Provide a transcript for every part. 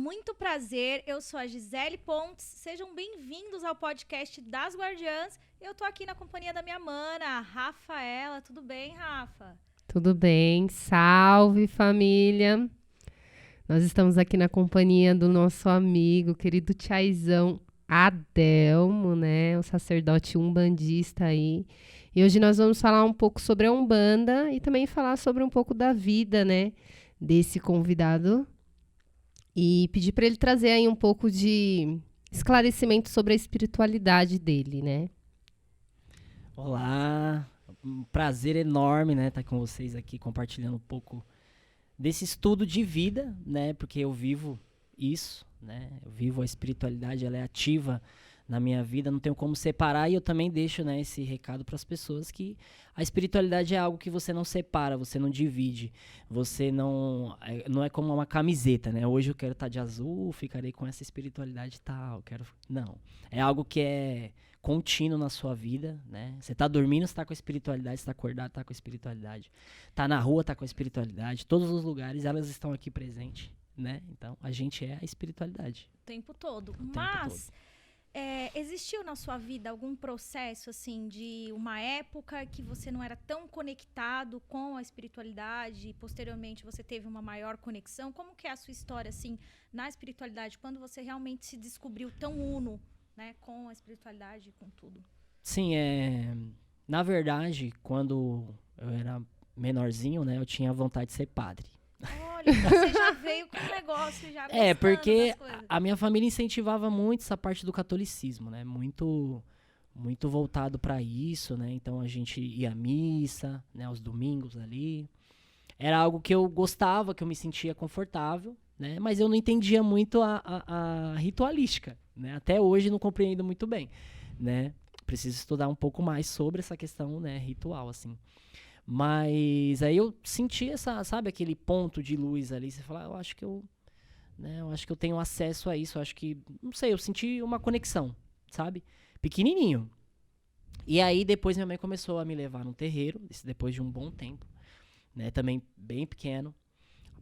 muito prazer. Eu sou a Gisele Pontes. Sejam bem-vindos ao podcast das Guardiãs. Eu tô aqui na companhia da minha mana, a Rafaela. Tudo bem, Rafa? Tudo bem? Salve, família! Nós estamos aqui na companhia do nosso amigo, querido tiazão Adelmo, né? O sacerdote umbandista aí. E hoje nós vamos falar um pouco sobre a Umbanda e também falar sobre um pouco da vida, né? Desse convidado. E pedir para ele trazer aí um pouco de esclarecimento sobre a espiritualidade dele, né? Olá, um prazer enorme, né, estar com vocês aqui compartilhando um pouco desse estudo de vida, né, porque eu vivo isso, né, eu vivo a espiritualidade, ela é ativa na minha vida, não tenho como separar e eu também deixo, né, esse recado para as pessoas que a espiritualidade é algo que você não separa, você não divide, você não é como uma camiseta, né, hoje eu quero estar de azul, ficarei com essa espiritualidade tal, não, é algo que é contínuo na sua vida, né? Você tá dormindo, você tá com a espiritualidade, você tá acordado, tá com a espiritualidade. Tá na rua, tá com a espiritualidade. Todos os lugares, elas estão aqui presentes, né? Então, a gente é a espiritualidade. O tempo todo. Mas, existiu na sua vida algum processo, assim, de uma época que você não era tão conectado com a espiritualidade e posteriormente você teve uma maior conexão? Como que é a sua história, assim, na espiritualidade, quando você realmente se descobriu tão uno, né, com a espiritualidade, com tudo? Sim, na verdade, quando eu era menorzinho, né, eu tinha vontade de ser padre. Olha, você já veio com o negócio, já gostando Porque das coisas. a minha família incentivava muito essa parte do catolicismo, né? Muito voltado para isso, né? Então a gente ia à missa, né, aos domingos ali. Era algo que eu gostava, que eu me sentia confortável, né? Mas eu não entendia muito a ritualística, né? Até hoje não compreendo muito bem, né? Preciso estudar um pouco mais sobre essa questão, né, ritual, assim. Mas aí eu senti sabe, aquele ponto de luz ali, você fala, eu acho que eu tenho acesso a isso, eu acho que, não sei, eu senti uma conexão, sabe? Pequenininho. E aí depois minha mãe começou a me levar num terreiro, isso depois de um bom tempo, né? Também bem pequeno,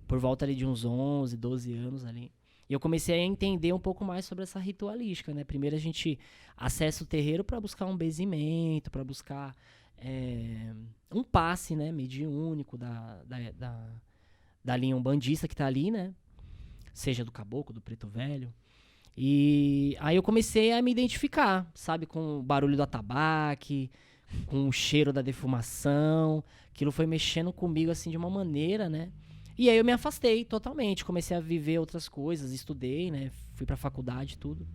por volta ali de uns 11, 12 anos ali. E eu comecei a entender um pouco mais sobre essa ritualística, né? Primeiro a gente acessa o terreiro para buscar um benzimento, para buscar um passe, né, mediúnico da linha umbandista que tá ali, né? Seja do caboclo, do preto velho. E aí eu comecei a me identificar, sabe? Com o barulho do atabaque, com o cheiro da defumação. Aquilo foi mexendo comigo, assim, de uma maneira, né? E aí eu me afastei totalmente, comecei a viver outras coisas, estudei, né? Fui pra faculdade e tudo.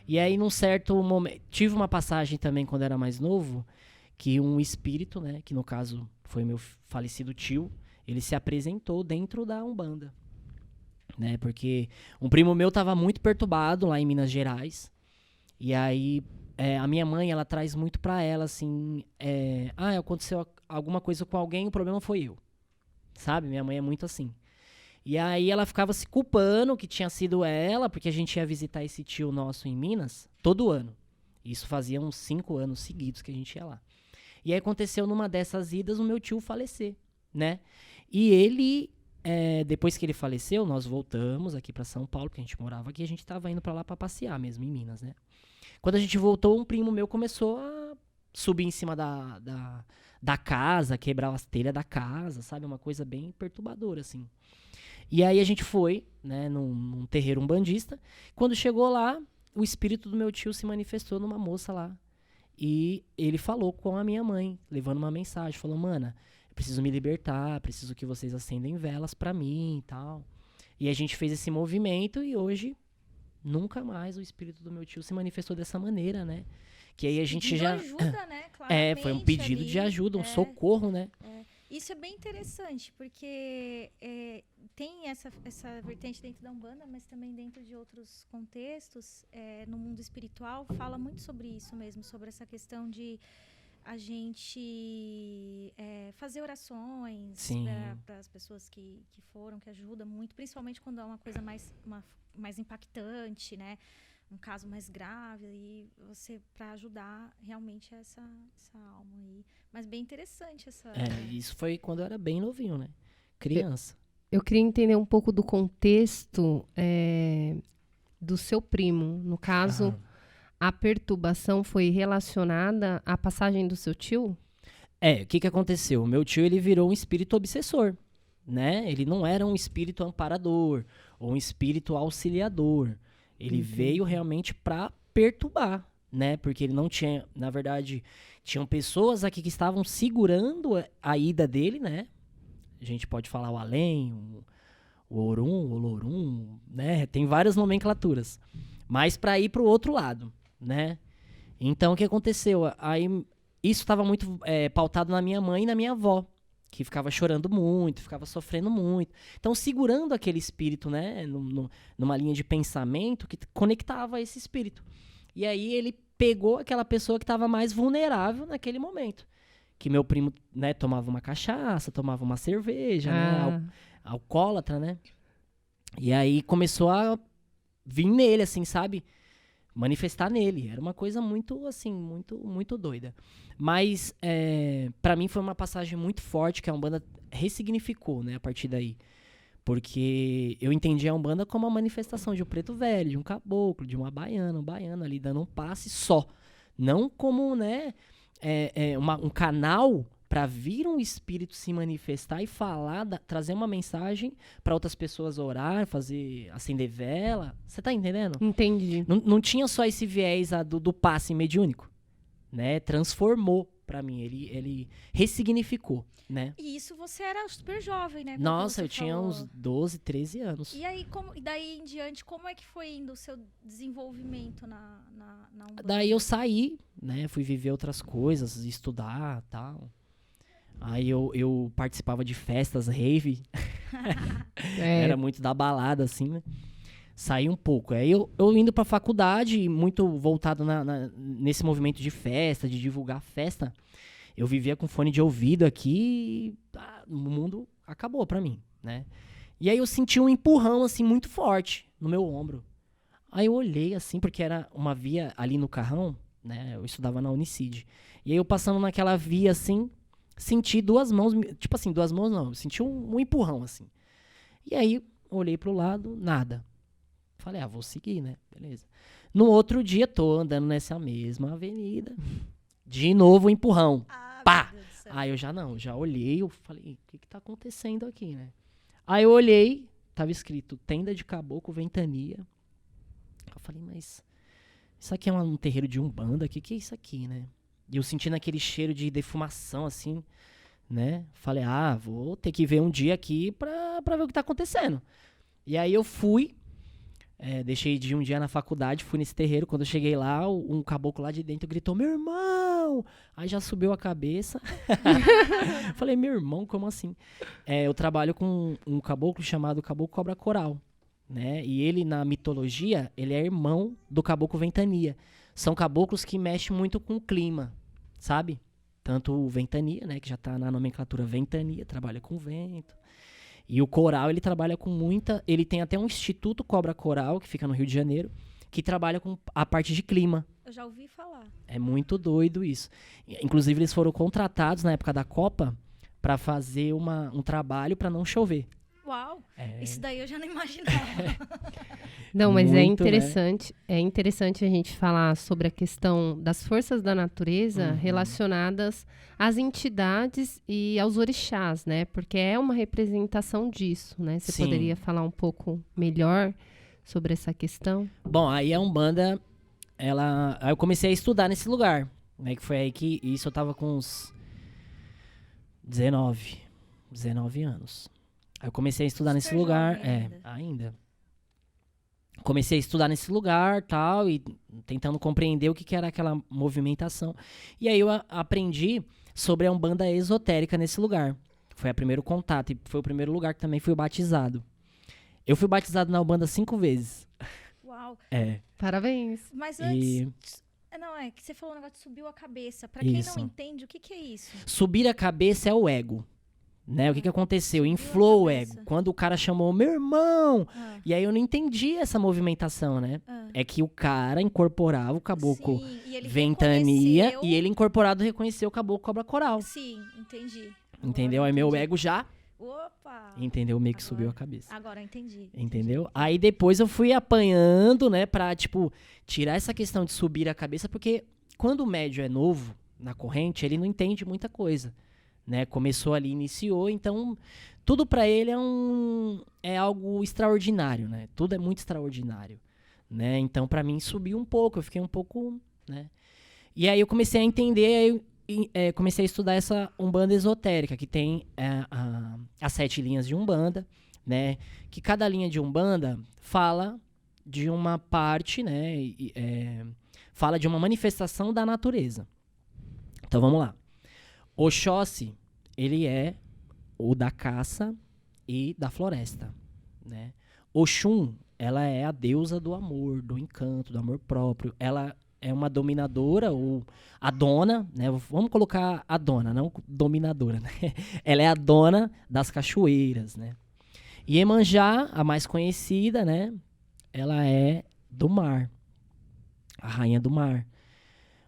E aí, num certo momento, tive uma passagem também quando era mais novo, que um espírito, né? Que no caso foi meu falecido tio, ele se apresentou dentro da Umbanda, né? Porque um primo meu tava muito perturbado lá em Minas Gerais. E aí, a minha mãe, ela traz muito pra ela, assim, aconteceu alguma coisa com alguém, o problema foi eu. Sabe? Minha mãe é muito assim. E aí ela ficava se culpando que tinha sido ela, porque a gente ia visitar esse tio nosso em Minas todo ano. Isso fazia uns 5 anos seguidos que a gente ia lá. E aí aconteceu numa dessas idas o meu tio falecer, né? E ele, depois que ele faleceu, nós voltamos aqui pra São Paulo, porque a gente morava aqui, a gente tava indo pra lá pra passear mesmo, em Minas, né? Quando a gente voltou, um primo meu começou a subir em cima da casa, quebrar as telhas da casa, sabe? Uma coisa bem perturbadora, assim. E aí a gente foi, né, num terreiro umbandista. Quando chegou lá, o espírito do meu tio se manifestou numa moça lá. E ele falou com a minha mãe, levando uma mensagem. Falou, mana, eu preciso me libertar, preciso que vocês acendem velas pra mim e tal. E a gente fez esse movimento e hoje, nunca mais o espírito do meu tio se manifestou dessa maneira, né? Que aí a gente Pedindo já... ajuda, né? Claramente, foi um pedido ali, de ajuda, um socorro, né? Isso é bem interessante, porque tem essa vertente dentro da Umbanda, mas também dentro de outros contextos, no mundo espiritual, fala muito sobre isso mesmo, sobre essa questão de a gente fazer orações para as pessoas que foram, que ajuda muito, principalmente quando é uma coisa mais impactante, né? Um caso mais grave, e você, para ajudar realmente essa alma aí. Mas bem interessante essa... Isso foi quando eu era bem novinho, né? Criança. Eu queria entender um pouco do contexto do seu primo. No caso, Aham. a perturbação foi relacionada à passagem do seu tio? O que aconteceu? O meu tio, ele virou um espírito obsessor, né? Ele não era um espírito amparador ou um espírito auxiliador. Ele veio realmente para perturbar, né? Porque ele não tinha, na verdade, tinham pessoas aqui que estavam segurando a ida dele, né? A gente pode falar o além, o Orum, o Lorum, né? Tem várias nomenclaturas. Mas para ir para o outro lado, né? Então, o que aconteceu? Aí, isso estava muito pautado na minha mãe e na minha avó, que ficava chorando muito, ficava sofrendo muito. Então, segurando aquele espírito, né? Numa linha de pensamento que conectava esse espírito. E aí, ele pegou aquela pessoa que estava mais vulnerável naquele momento. Que meu primo, né, tomava uma cachaça, tomava uma cerveja, né? Alcoólatra, né? E aí começou a vir nele, assim, sabe? Manifestar nele. Era uma coisa muito, assim, muito doida. Mas, pra mim foi uma passagem muito forte que a Umbanda ressignificou, né, a partir daí. Porque eu entendi a Umbanda como uma manifestação de um preto velho, de um caboclo, de uma baiana, um baiano ali dando um passe só. Não como, né, um canal para vir um espírito se manifestar e falar, trazer uma mensagem para outras pessoas orar, acender vela. Você tá entendendo? Entendi. Não tinha só esse viés do passe mediúnico, né? Transformou para mim, ele ressignificou, né? E isso você era super jovem, né? Como Nossa, você eu tinha falou. uns 12, 13 anos. E aí, e daí em diante, como é que foi indo o seu desenvolvimento na Umbanda? Daí eu saí, né? Fui viver outras coisas, estudar, tal. Aí eu participava de festas, rave. Era muito da balada, assim, né? Saí um pouco. Aí eu indo pra faculdade, muito voltado nesse movimento de festa, de divulgar festa. Eu vivia com fone de ouvido aqui e o mundo acabou pra mim, né? E aí eu senti um empurrão, assim, muito forte no meu ombro. Aí eu olhei, assim, porque era uma via ali no Carrão, né? Eu estudava na Unicid. E aí eu passando naquela via, assim, senti duas mãos, tipo assim, duas mãos não, senti um empurrão, assim. E aí, olhei pro lado, nada. Falei, vou seguir, né? Beleza. No outro dia, tô andando nessa mesma avenida. De novo, um empurrão. Pá! Meu Deus do céu. Aí eu já olhei, eu falei, o que tá acontecendo aqui, né? Aí eu olhei, tava escrito, tenda de caboclo, ventania. Eu falei, mas isso aqui é um terreiro de Umbanda, o que é isso aqui, né? E eu sentindo aquele cheiro de defumação, assim, né? Falei, vou ter que ver um dia aqui pra ver o que tá acontecendo. E aí eu fui, deixei de ir um dia na faculdade, fui nesse terreiro. Quando eu cheguei lá, um caboclo lá de dentro gritou, meu irmão! Aí já subiu a cabeça. Falei, meu irmão, como assim? Eu trabalho com um caboclo chamado Caboclo Cobra Coral, né? E ele, na mitologia, ele é irmão do Caboclo Ventania. São caboclos que mexem muito com o clima, sabe? Tanto o Ventania, né, que já tá na nomenclatura Ventania, trabalha com vento. E o Coral, ele trabalha com muita... Ele tem até um Instituto Cobra Coral, que fica no Rio de Janeiro, que trabalha com a parte de clima. Eu já ouvi falar. É muito doido isso. Inclusive, eles foram contratados na época da Copa para fazer um trabalho para não chover. Uau! Isso daí eu já não imaginava. Não, mas Muito, é interessante a gente falar sobre a questão das forças da natureza relacionadas às entidades e aos orixás, né? Porque é uma representação disso, né? Você Sim. poderia falar um pouco melhor sobre essa questão? Bom, aí a Umbanda, aí eu comecei a estudar nesse lugar, né? Que foi aí que isso eu tava com uns 19 anos. Aí eu comecei a estudar nesse Super lugar. jovem Ainda. Comecei a estudar nesse lugar, tal, e tentando compreender o que era aquela movimentação. E aí eu aprendi sobre a Umbanda esotérica nesse lugar. Foi o primeiro contato e foi o primeiro lugar que também fui batizado. Eu fui batizado na Umbanda 5 vezes. Uau! Parabéns. Mas antes... Não, que você falou um negócio de subiu a cabeça. Pra quem Isso. não entende, o que é isso? Subir a cabeça é o ego. Né? O que aconteceu? Subiu a Inflou o cabeça. ego. Quando o cara chamou meu irmão. Ah, E aí eu não entendi essa movimentação, né? ah. É que o cara incorporava o caboclo Sim, e ele Ventania reconheceu- e ele incorporado reconheceu o caboclo Cobra Coral. Sim, entendi. Entendeu? Aí meu ego já Opa! Entendeu? Meio que Agora- subiu a cabeça. Agora eu entendi. Entendeu? Aí depois eu fui apanhando, né, pra, tipo, tirar essa questão de subir a cabeça, porque quando o médio é novo na corrente, ele não entende muita coisa, né? Começou ali, iniciou, então tudo pra ele é algo extraordinário, né? Tudo é muito extraordinário, né? Então pra mim subiu um pouco, eu fiquei um pouco, né? E aí eu comecei a entender, aí comecei a estudar essa Umbanda esotérica, que tem as 7 linhas de Umbanda, né? Que cada linha de Umbanda fala de uma parte, né? Fala de uma manifestação da natureza. Então vamos lá. Oxóssi, ele é o da caça e da floresta, né? Oxum, ela é a deusa do amor, do encanto, do amor próprio. Ela é uma dominadora, ou a dona, né? Vamos colocar a dona, não dominadora, né? Ela é a dona das cachoeiras, né? E Iemanjá, a mais conhecida, né? Ela é do mar, a rainha do mar.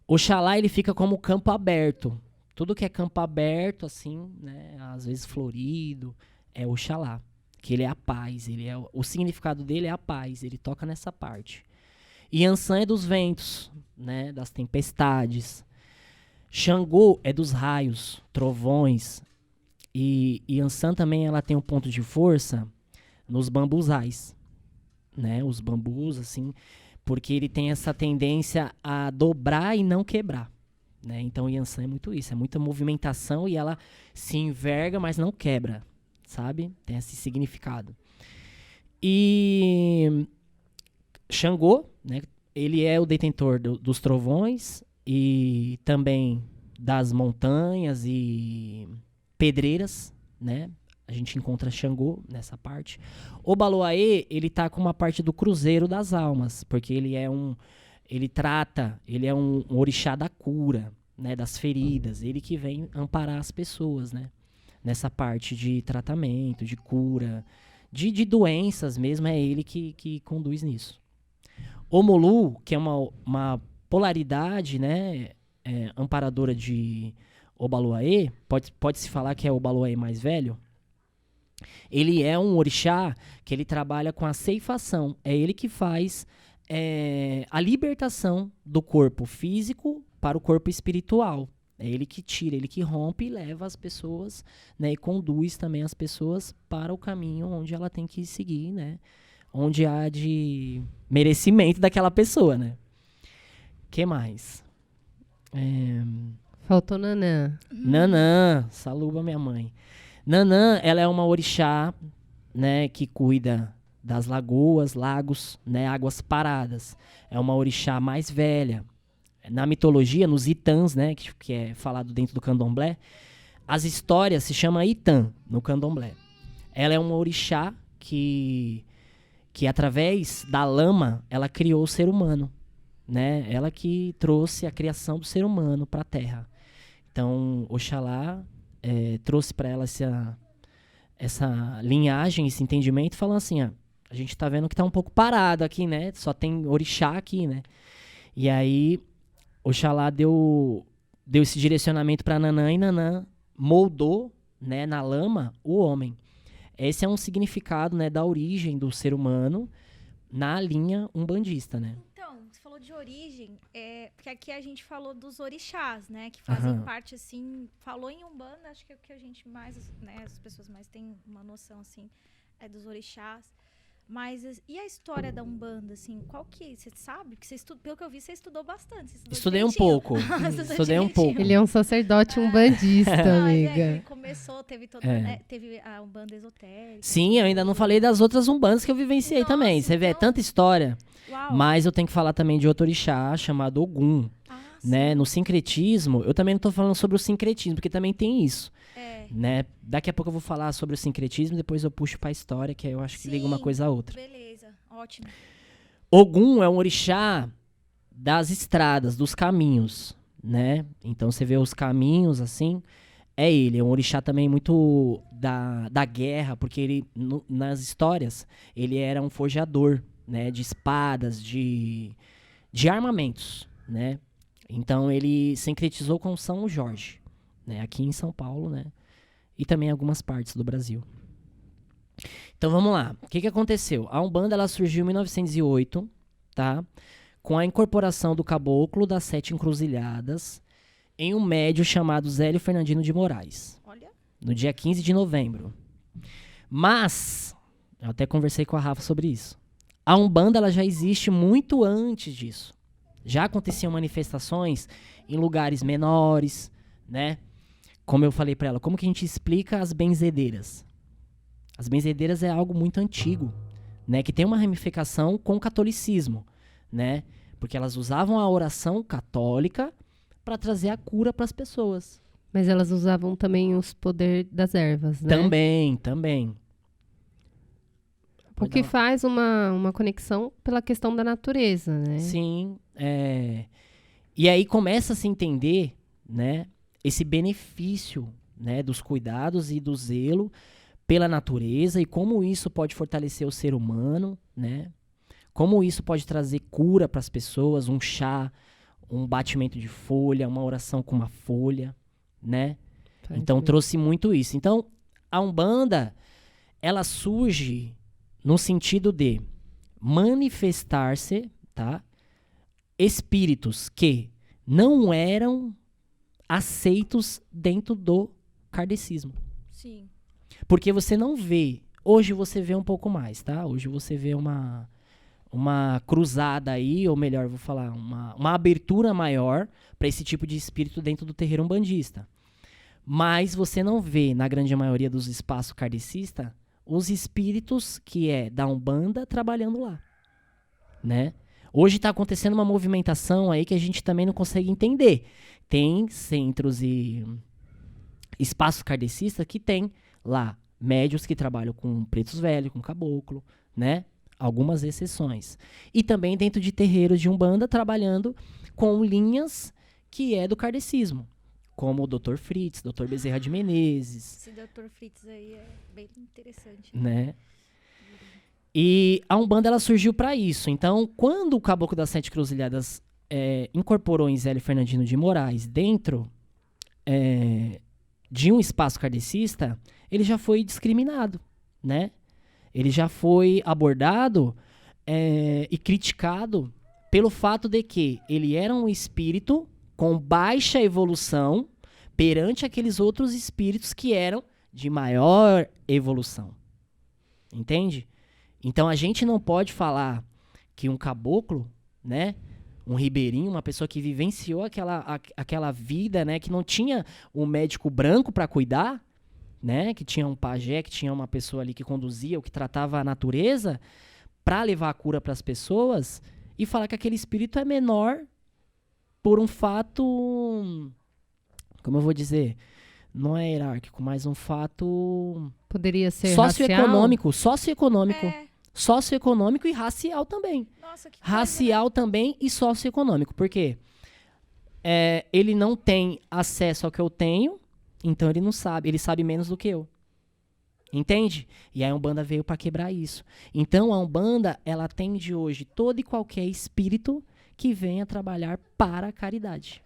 Oxalá, ele fica como campo aberto. Tudo que é campo aberto, assim, né? Às vezes florido, é Oxalá. Que ele é a paz, o significado dele é a paz, ele toca nessa parte. Yansan é dos ventos, né? Das tempestades. Xangô é dos raios, trovões. E Yansan também ela tem um ponto de força nos bambuzais, né? Os bambus, assim, porque ele tem essa tendência a dobrar e não quebrar, né? Então Yansan é muito isso, é muita movimentação e ela se enverga, mas não quebra, sabe? Tem esse significado. E Xangô, né? Ele é o detentor dos trovões e também das montanhas e pedreiras, né? A gente encontra Xangô nessa parte. O Baloaê, ele tá com uma parte do cruzeiro das almas, porque ele é um orixá da cura, né? Das feridas. Ele que vem amparar as pessoas, né? Nessa parte de tratamento, de cura, de doenças mesmo, é ele que conduz nisso. Omolu, que é uma polaridade, né, amparadora de Obaloaê, pode-se falar que é o Obaloaê mais velho. Ele é um orixá que ele trabalha com a ceifação. É ele que faz a libertação do corpo físico para o corpo espiritual. É ele que tira, ele que rompe e leva as pessoas, né, e conduz também as pessoas para o caminho onde ela tem que seguir, né? Onde há de merecimento daquela pessoa, né? Que mais? Faltou Nanã. Nanã, saluba minha mãe. Nanã, ela é uma orixá, né, que cuida das lagoas, lagos, né, águas paradas. É uma orixá mais velha. Na mitologia, nos Itãs, né, que é falado dentro do candomblé, as histórias se chamam Itã no candomblé. Ela é uma orixá que através da lama, ela criou o ser humano, né? Ela que trouxe a criação do ser humano para a Terra. Então, Oxalá trouxe para ela essa linhagem, esse entendimento, falando assim, a gente tá vendo que tá um pouco parado aqui, né? Só tem orixá aqui, né? E aí, Oxalá deu esse direcionamento para Nanã, e Nanã moldou, né, na lama o homem. Esse é um significado, né, da origem do ser humano na linha umbandista, né? Então, você falou de origem, porque aqui a gente falou dos orixás, né? Que fazem parte, assim, falou em Umbanda, acho que é o que a gente mais, né, as pessoas mais têm uma noção, assim, dos orixás. Mas, e a história da Umbanda, assim, qual que, você sabe? Porque pelo que eu vi, você estudou bastante. Estudei um pouco. Estudei um pouco. Ele é um sacerdote umbandista, amiga. Ele começou, teve teve a Umbanda esotérica. Sim, eu ainda não falei das outras umbandas que eu vivenciei. Nossa, também. Você vê, é tanta história. Uau. Mas eu tenho que falar também de outro orixá chamado Ogum. Né? No sincretismo, eu também não estou falando sobre o sincretismo, porque também tem isso. Né? Daqui a pouco eu vou falar sobre o sincretismo, depois eu puxo para a história, que aí eu acho que liga uma coisa a outra. Beleza, ótimo. Ogum é um orixá das estradas, dos caminhos, né? Então você vê os caminhos assim, ele é um orixá também muito da guerra, porque ele nas histórias ele era um forjador, né? De espadas, de armamentos, né? Então ele sincretizou com São Jorge, né? Aqui em São Paulo, né? e também em algumas partes do Brasil. Então vamos lá. O que aconteceu? A Umbanda ela surgiu em 1908, tá? Com a incorporação do caboclo das 7 encruzilhadas em um médium chamado Zélio Fernandino de Moraes, Olha. no dia 15 de novembro. Mas, eu até conversei com a Rafa sobre isso, a Umbanda ela já existe muito antes disso. Já aconteciam manifestações em lugares menores, né? Como eu falei pra ela, como que a gente explica as benzedeiras? As benzedeiras é algo muito antigo, né? Que tem uma ramificação com o catolicismo, né? Porque elas usavam a oração católica para trazer a cura para as pessoas. Mas elas usavam também os poderes das ervas, né? Também. O que faz uma conexão pela questão da natureza, né? Sim. E aí começa a se entender, né, esse benefício, né, dos cuidados e do zelo pela natureza e como isso pode fortalecer o ser humano, né? Como isso pode trazer cura para as pessoas, um chá, um batimento de folha, uma oração com uma folha, né? Então trouxe muito isso. Então, a Umbanda, ela surge no sentido de manifestar-se, tá? Espíritos que não eram aceitos dentro do kardecismo. Sim. Porque você não vê, hoje você vê um pouco mais, tá? Hoje você vê uma cruzada aí, ou melhor, vou falar, uma abertura maior para esse tipo de espírito dentro do terreiro umbandista. Mas você não vê, na grande maioria dos espaços kardecistas, os espíritos que é da Umbanda trabalhando lá, né? Hoje está acontecendo uma movimentação aí que a gente também não consegue entender. Tem centros e espaços kardecistas que tem lá médios que trabalham com pretos velhos, com caboclo, né? Algumas exceções. E também dentro de terreiros de Umbanda trabalhando com linhas que é do kardecismo, como o Dr. Fritz, Dr. Bezerra de Menezes. Esse Dr. Fritz aí é bem interessante. Né? E a Umbanda ela surgiu para isso. Então, quando o Caboclo das 7 Cruzilhadas incorporou em Zélio Fernandino de Moraes dentro de um espaço kardecista, ele já foi discriminado, né? Ele já foi abordado e criticado pelo fato de que ele era um espírito com baixa evolução perante aqueles outros espíritos que eram de maior evolução. Entende? Então a gente não pode falar que um caboclo, né, um ribeirinho, uma pessoa que vivenciou aquela vida, né, que não tinha um médico branco para cuidar, né, que tinha um pajé, que tinha uma pessoa ali que conduzia, ou que tratava a natureza, para levar a cura para as pessoas, e falar que aquele espírito é menor por um fato, como eu vou dizer, não é hierárquico, mas um fato poderia ser socioeconômico, É. socioeconômico e racial também. Nossa, que Racial também e socioeconômico. Por quê? Ele não tem acesso ao que eu tenho, então ele não sabe, ele sabe menos do que eu. Entende? E a Umbanda veio para quebrar isso. Então a Umbanda, ela atende hoje todo e qualquer espírito que venha trabalhar para a caridade.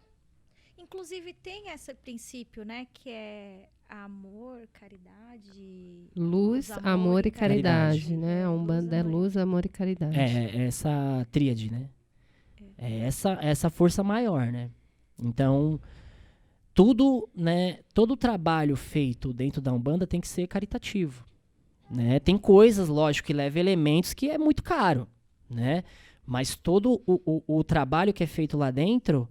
Inclusive tem esse princípio, né, que é amor, caridade... Luz, amor e caridade, né? A Umbanda é luz, amor e caridade. Essa tríade, né? Essa força maior, né? Então, tudo, né, todo trabalho feito dentro da Umbanda tem que ser caritativo, né? Tem coisas, lógico, que levam elementos que é muito caro, né? Mas todo o trabalho que é feito lá dentro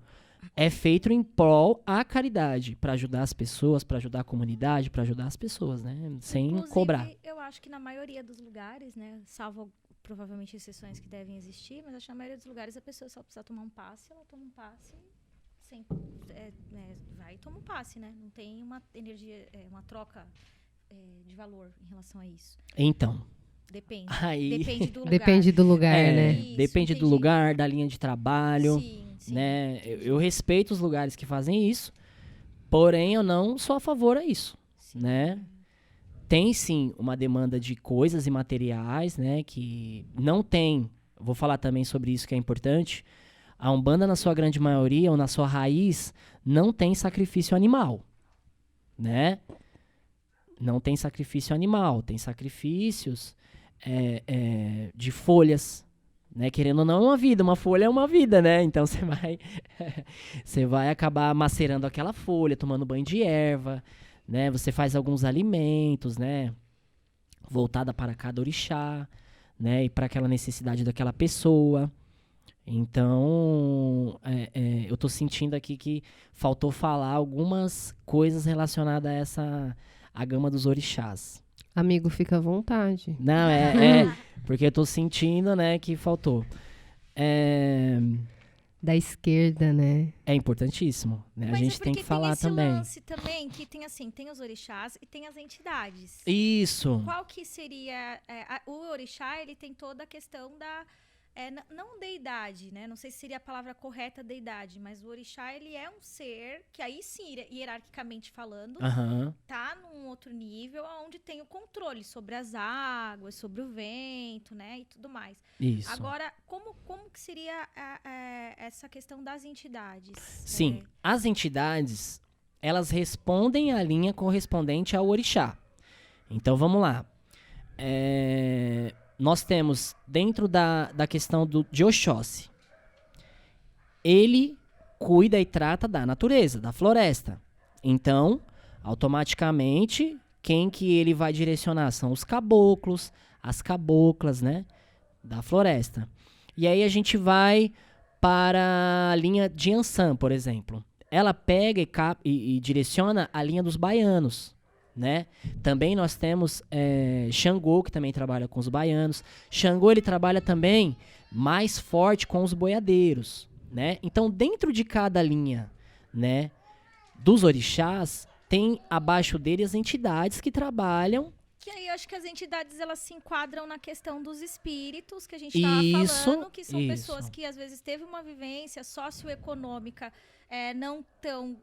é feito em prol à caridade, para ajudar as pessoas, para ajudar a comunidade, para ajudar as pessoas, né? Sem Inclusive, cobrar. Eu acho que na maioria dos lugares, né, salvo provavelmente exceções que devem existir, mas acho que na maioria dos lugares a pessoa só precisa tomar um passe, ela toma um passe, vai e toma um passe, né? Não tem uma energia, uma troca de valor em relação a isso. Então, Depende. aí, Depende do lugar. Depende do lugar, né? Isso, depende do entendi. lugar, da linha de trabalho, Sim. né? Eu respeito os lugares que fazem isso, porém eu não sou a favor a isso, Sim. né? Tem sim uma demanda de coisas e materiais, né? Que não tem. Vou falar também sobre isso que é importante. A Umbanda, na sua grande maioria, ou na sua raiz, não tem sacrifício animal, né? Não tem sacrifício animal, tem sacrifícios de folhas, né? Querendo ou não, uma folha é uma vida, né? Então você vai acabar macerando aquela folha, tomando banho de erva, né? Você faz alguns alimentos, né? Voltada para cada orixá, né? E para aquela necessidade daquela pessoa. Então, eu tô sentindo aqui que faltou falar algumas coisas relacionadas a gama dos orixás. Amigo, fica à vontade. Não, porque eu tô sentindo, né, que faltou. Da esquerda, né? É importantíssimo, né? Mas a gente tem que falar também. Tem esse lance também que tem assim, tem os orixás e tem as entidades. Isso. Qual que seria o orixá? Ele tem toda a questão da não deidade, né? Não sei se seria a palavra correta deidade, mas o orixá ele é um ser que aí sim, hierarquicamente falando, tá num outro nível, onde tem o controle sobre as águas, sobre o vento, né, e tudo mais. Isso. Agora, como que seria essa questão das entidades? Sim, as entidades, elas respondem à linha correspondente ao orixá. Então, vamos lá. Nós temos, dentro da questão de Oxóssi, ele cuida e trata da natureza, da floresta. Então, automaticamente, quem que ele vai direcionar são os caboclos, as caboclas, né, da floresta. E aí a gente vai para a linha de Ansan, por exemplo. Ela pega e direciona a linha dos baianos. Né? Também nós temos Xangô, que também trabalha com os baianos. Xangô, ele trabalha também mais forte com os boiadeiros, né? Então, dentro de cada linha, né, dos orixás, tem abaixo dele as entidades que trabalham. Que aí eu acho que as entidades elas se enquadram na questão dos espíritos que a gente estava falando, que são pessoas que às vezes teve uma vivência socioeconômica não tão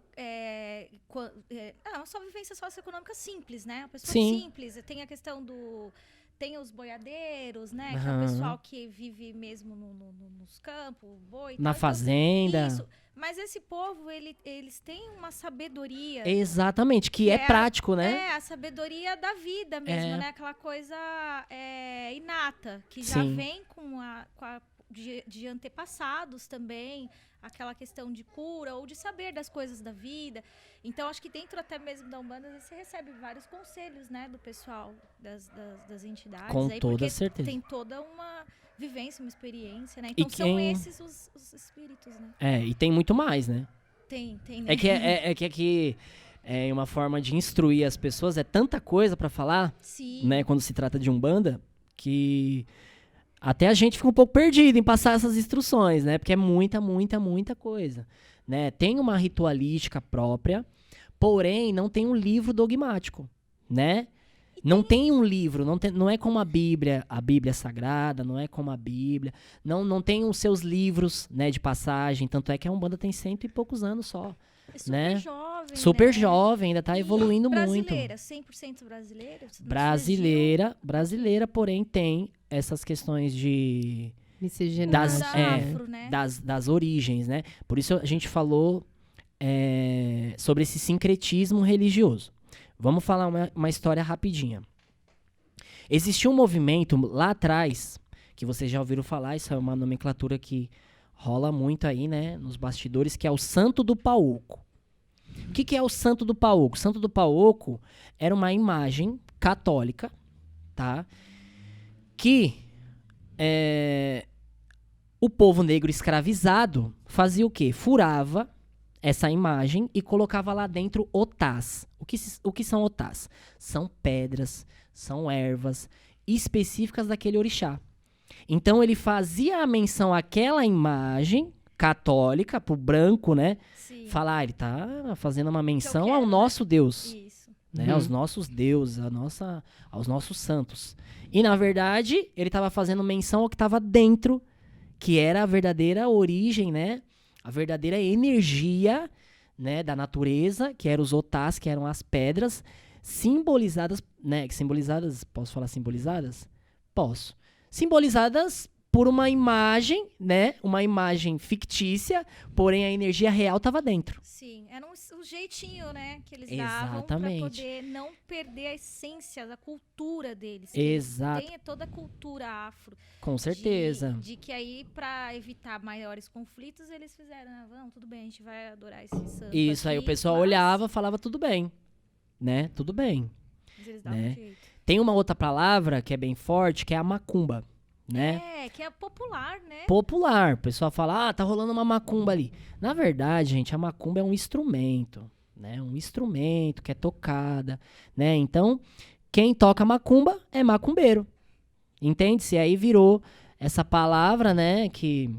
só vivência socioeconômica simples, né? A pessoa simples. Tem a questão tem os boiadeiros, né? Que é o pessoal que vive mesmo nos campos, boi. Na fazenda. Isso. Mas esse povo, eles têm uma sabedoria. Exatamente, que é prático, né? É, a sabedoria da vida mesmo, né? Aquela coisa inata, que já vem de antepassados também, aquela questão de cura ou de saber das coisas da vida. Então, acho que dentro até mesmo da Umbanda, você recebe vários conselhos, né, do pessoal, das entidades. Com aí, toda porque certeza. Tem toda uma vivência, uma experiência, né? Então, são esses os espíritos, né? E tem muito mais, né? Tem, né? É que aqui é uma forma de instruir as pessoas, é tanta coisa pra falar, né, quando se trata de Umbanda, que até a gente fica um pouco perdido em passar essas instruções, né? Porque é muita, muita, muita coisa, né? Tem uma ritualística própria, porém não tem um livro dogmático, né? Não tem um livro, não é como a Bíblia Sagrada, não é como a Bíblia, não tem os seus livros, né, de passagem, tanto é que a Umbanda tem 100 e poucos anos só. É super né? jovem, Super né? jovem, ainda tá evoluindo muito. Brasileira, 100% brasileira? Brasileira, porém tem essas questões de das origens, né? Por isso a gente falou sobre esse sincretismo religioso. Vamos falar uma história rapidinha. Existiu um movimento lá atrás, que vocês já ouviram falar, isso é uma nomenclatura que rola muito aí, né, nos bastidores, que é o Santo do Paoco. O que é o Santo do Paoco? O Santo do Paoco era uma imagem católica, tá? Que o povo negro escravizado fazia o quê? Furava essa imagem e colocava lá dentro otás. O que são otás? São pedras, são ervas específicas daquele orixá. Então ele fazia a menção àquela imagem católica, pro branco, né? Sim. Falar, ele tá fazendo uma menção ao nosso Deus. Isso. Né? Aos nossos deuses, aos nossos santos. E na verdade, ele estava fazendo menção ao que estava dentro, que era a verdadeira origem, né? A verdadeira energia, né, da natureza, que eram os otás, que eram as pedras, simbolizadas, né? Posso falar simbolizadas? Posso. Simbolizadas por uma imagem, né? Uma imagem fictícia, porém a energia real estava dentro. Sim, era um jeitinho, né, que eles davam para Exatamente. poder não perder a essência da cultura deles. Exato. Tem toda a cultura afro. Com certeza. De que aí, para evitar maiores conflitos, eles fizeram, vamos, tudo bem, a gente vai adorar esse santo Isso, aí o aqui, pessoal mas olhava, falava tudo bem, né? Tudo bem. eles davam né? um jeito. Tem uma outra palavra que é bem forte, que é a macumba, né? Que é popular, né? Popular. O pessoal fala, tá rolando uma macumba ali. Na verdade, gente, a macumba é um instrumento, né? Um instrumento que é tocada, né? Então, quem toca macumba é macumbeiro. Entende-se? Aí virou essa palavra, né, que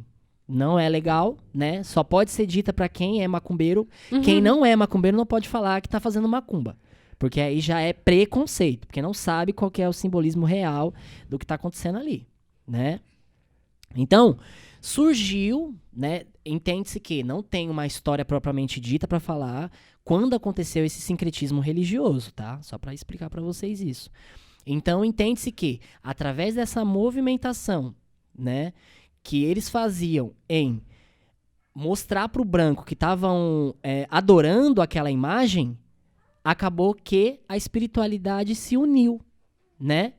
não é legal, né? Só pode ser dita pra quem é macumbeiro. Quem não é macumbeiro não pode falar que tá fazendo macumba. Porque aí já é preconceito, porque não sabe qual que é o simbolismo real do que tá acontecendo ali, né? Então, surgiu, né? Entende-se que não tem uma história propriamente dita pra falar quando aconteceu esse sincretismo religioso, tá? Só pra explicar pra vocês isso. Então, entende-se que, através dessa movimentação, né, que eles faziam em mostrar para o branco que estavam adorando aquela imagem, acabou que a espiritualidade se uniu, né?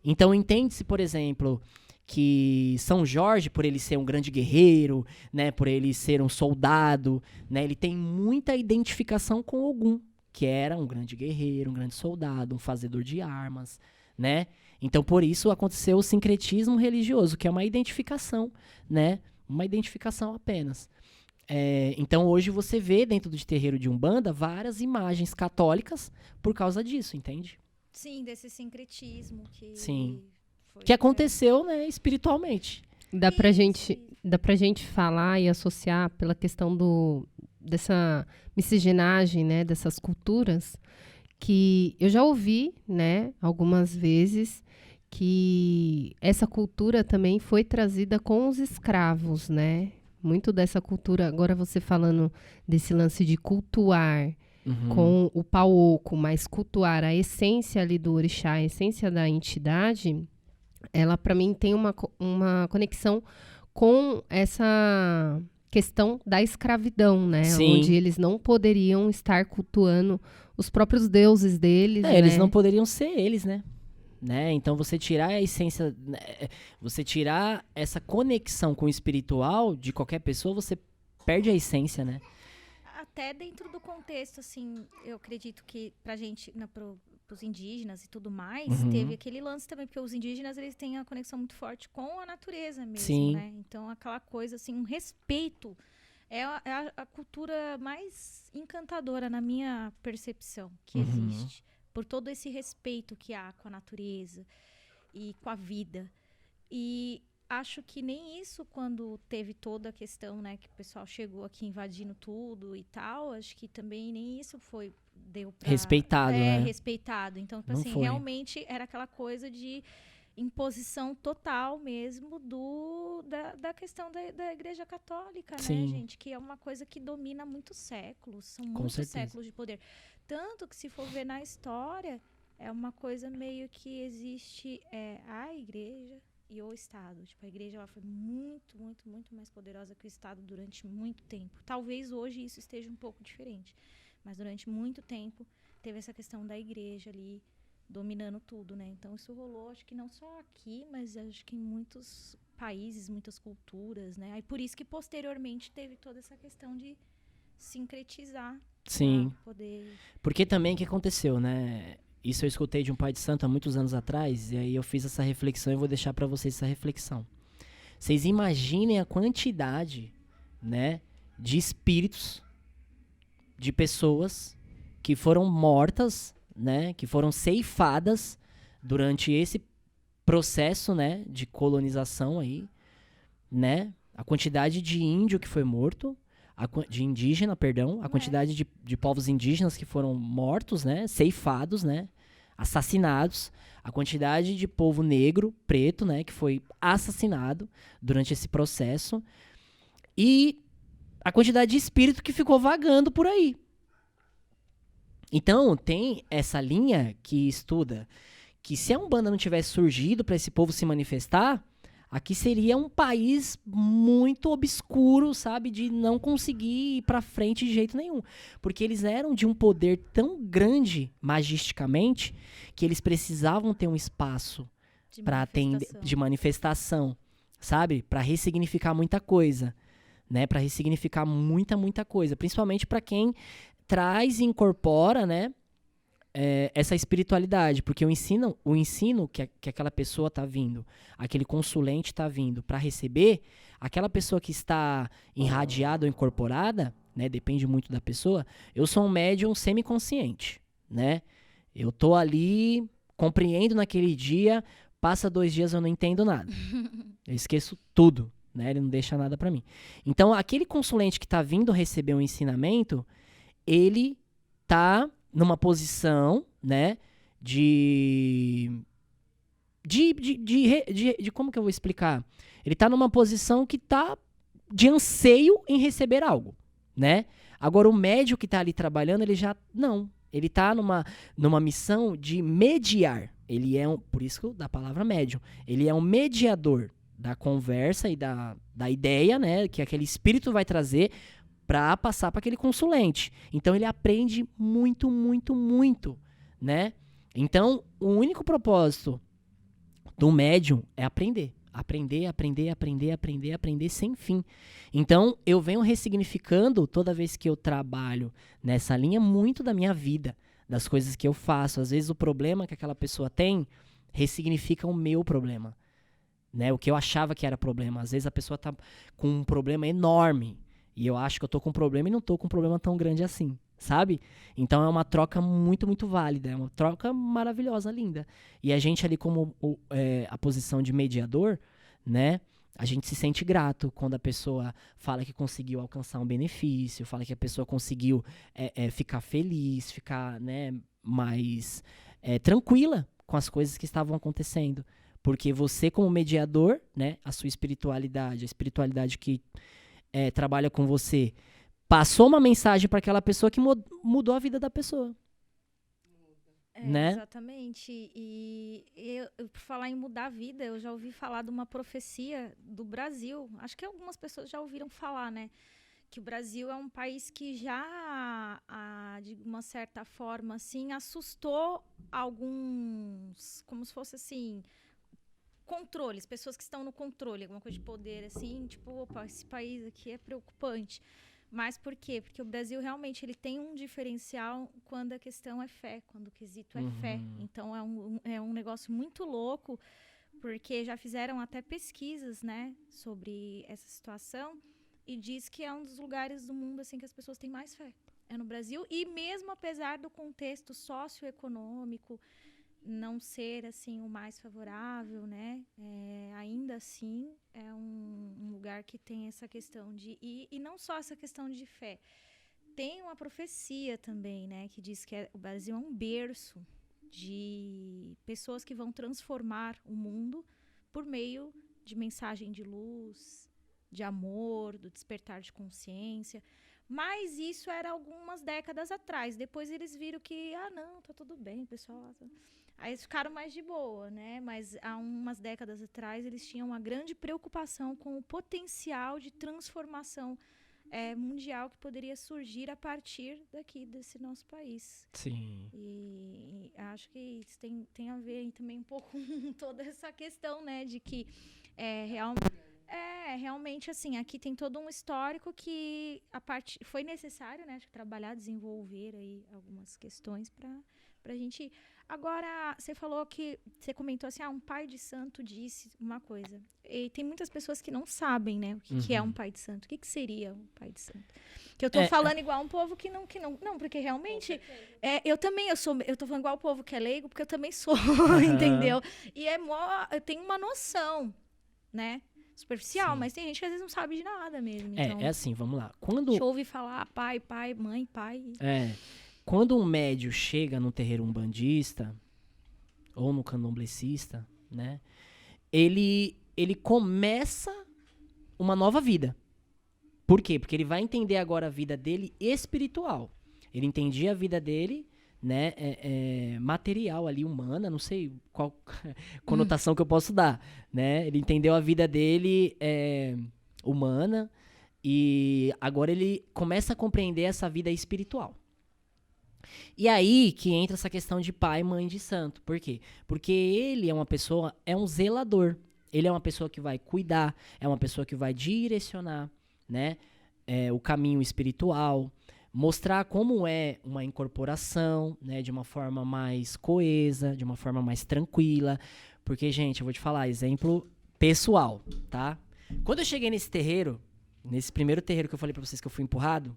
Então, entende-se, por exemplo, que São Jorge, por ele ser um grande guerreiro, né, por ele ser um soldado, né, ele tem muita identificação com Ogum, que era um grande guerreiro, um grande soldado, um fazedor de armas, né? Então, por isso, aconteceu o sincretismo religioso, que é uma identificação, né? Uma identificação apenas. Então, hoje você vê dentro do terreiro de Umbanda várias imagens católicas por causa disso, entende? Sim, desse sincretismo que... Sim. foi Que aconteceu, né, espiritualmente. Dá pra gente falar e associar pela questão dessa miscigenagem, né, dessas culturas, que eu já ouvi, né, algumas vezes, que essa cultura também foi trazida com os escravos, né? Muito dessa cultura, agora você falando desse lance de cultuar com o pauoco, mas cultuar a essência ali do orixá, a essência da entidade, ela para mim tem uma conexão com essa questão da escravidão, né? Sim. Onde eles não poderiam estar cultuando os próprios deuses deles, né? Eles não poderiam ser eles, né? Então, você tirar a essência, você tirar essa conexão com o espiritual de qualquer pessoa, você perde a essência, né? Até dentro do contexto, assim, eu acredito que pra gente, pros indígenas e tudo mais, teve aquele lance também, porque os indígenas, eles têm a conexão muito forte com a natureza mesmo, Sim. né? Então, aquela coisa, assim, um respeito é a cultura mais encantadora, na minha percepção, que existe. Por todo esse respeito que há com a natureza e com a vida. E acho que nem isso, quando teve toda a questão, né, que o pessoal chegou aqui invadindo tudo e tal, acho que também nem isso deu pra... Respeitado, né? Respeitado. Então, tipo assim, foi. realmente era aquela coisa de imposição total mesmo da questão da Igreja Católica, Sim. né, gente? Que é uma coisa que domina muitos séculos, são Com muitos certeza. séculos de poder. Tanto que, se for ver na história, é uma coisa meio que existe a Igreja e o Estado. Tipo, a Igreja ela foi muito, muito, muito mais poderosa que o Estado durante muito tempo. Talvez hoje isso esteja um pouco diferente, mas durante muito tempo teve essa questão da Igreja ali dominando tudo, né? Então isso rolou, acho que não só aqui, mas acho que em muitos países, muitas culturas, né? Aí por isso que posteriormente teve toda essa questão de sincretizar. Sim. Pra poder... Porque também o que aconteceu, né? Isso eu escutei de um pai de santo há muitos anos atrás, e aí eu fiz essa reflexão e vou deixar pra vocês essa reflexão. Vocês imaginem a quantidade, né, de espíritos, de pessoas que foram mortas, né, que foram ceifadas durante esse processo, né, de colonização aí, né? A quantidade de índio que foi morto, de indígena, perdão, a quantidade de povos indígenas que foram mortos, né, ceifados, né, assassinados, a quantidade de povo negro, preto, né, que foi assassinado durante esse processo, e a quantidade de espírito que ficou vagando por aí. Então, tem essa linha que estuda que se a Umbanda não tivesse surgido para esse povo se manifestar, aqui seria um país muito obscuro, sabe? De não conseguir ir pra frente de jeito nenhum. Porque eles eram de um poder tão grande, magisticamente, que eles precisavam ter um espaço para atender de manifestação, sabe? Para ressignificar muita coisa, né? Para ressignificar muita coisa, principalmente para quem traz e incorpora, né? Essa espiritualidade, porque o ensino que aquela pessoa está vindo, aquele consulente está vindo para receber, aquela pessoa que está irradiada ou incorporada, né, depende muito da pessoa. Eu sou um médium semiconsciente, né? Eu tô ali, compreendo naquele dia, passa 2 dias eu não entendo nada. Eu esqueço tudo, né? Ele não deixa nada para mim. Então, aquele consulente que está vindo receber um ensinamento, ele tá numa posição, né, de como que eu vou explicar? Ele tá numa posição que tá de anseio em receber algo, né? Agora, o médium que tá ali trabalhando, ele já, não. Ele tá numa missão de mediar. Ele é por isso da palavra médium. Ele é um mediador da conversa e da ideia, né, que aquele espírito vai trazer para passar para aquele consulente. Então ele aprende muito, né? Então, o único propósito do médium é aprender. Aprender sem fim. Então, eu venho ressignificando toda vez que eu trabalho nessa linha muito da minha vida, das coisas que eu faço. Às vezes o problema que aquela pessoa tem ressignifica o meu problema, né? O que eu achava que era problema. Às vezes a pessoa tá com um problema enorme e eu acho que eu tô com um problema e não tô com um problema tão grande assim, sabe? Então é uma troca muito válida, é uma troca maravilhosa, linda. E a gente ali como a posição de mediador, né? A gente se sente grato quando a pessoa fala que conseguiu alcançar um benefício, fala que a pessoa conseguiu ficar feliz, ficar, né, mais tranquila com as coisas que estavam acontecendo. Porque você como mediador, né, a sua espiritualidade, a espiritualidade que trabalha com você, passou uma mensagem para aquela pessoa que mudou a vida da pessoa. Né? Exatamente. E por falar em mudar a vida, eu já ouvi falar de uma profecia do Brasil. Acho que algumas pessoas já ouviram falar, né? Que o Brasil é um país que já, de uma certa forma, assim, assustou alguns, como se fosse assim, controles, pessoas que estão no controle, alguma coisa de poder, assim, tipo, opa, esse país aqui é preocupante. Mas por quê? Porque o Brasil realmente ele tem um diferencial quando a questão é fé, quando o quesito é fé. Então é um negócio muito louco, porque já fizeram até pesquisas, né, sobre essa situação e diz que é um dos lugares do mundo assim que as pessoas têm mais fé. É no Brasil, e mesmo apesar do contexto socioeconômico não ser assim o mais favorável, né? Ainda assim é um lugar que tem essa questão de e não só essa questão de fé, tem uma profecia também, né? Que diz que o Brasil é um berço de pessoas que vão transformar o mundo por meio de mensagem de luz, de amor, do despertar de consciência. Mas isso era algumas décadas atrás. Depois eles viram que não, tá tudo bem, pessoal. Aí eles ficaram mais de boa, né? Mas há umas décadas atrás eles tinham uma grande preocupação com o potencial de transformação mundial que poderia surgir a partir daqui desse nosso país. Sim. E acho que isso tem a ver também um pouco com toda essa questão, né? De que realmente, assim, aqui tem todo um histórico que foi necessário, né? Acho que trabalhar, desenvolver aí algumas questões pra gente. Agora, você comentou assim, um pai de santo disse uma coisa. E tem muitas pessoas que não sabem, né, o que é um pai de santo. O que seria um pai de santo? Que eu tô falando igual um povo que não. Não, porque realmente, eu tô falando igual o povo que é leigo, porque eu também sou, entendeu? E eu tenho uma noção, né, superficial, mas tem gente que às vezes não sabe de nada mesmo. Então, É assim, vamos lá. Quando deixa eu ouvir falar pai, mãe, pai. Quando um médium chega no terreiro umbandista ou no candomblecista, né, ele começa uma nova vida. Por quê? Porque ele vai entender agora a vida dele espiritual. Ele entendia a vida dele, né, material ali, humana, não sei qual conotação que eu posso dar, né? Ele entendeu a vida dele humana e agora ele começa a compreender essa vida espiritual. E aí que entra essa questão de pai, mãe de santo. Por quê? Porque ele é uma pessoa, é um zelador. Ele é uma pessoa que vai cuidar, é uma pessoa que vai direcionar, né, o caminho espiritual, mostrar como é uma incorporação, né, de uma forma mais coesa, de uma forma mais tranquila. Porque, gente, eu vou te falar, exemplo pessoal, tá? Quando eu cheguei nesse terreiro, nesse primeiro terreiro que eu falei pra vocês que eu fui empurrado,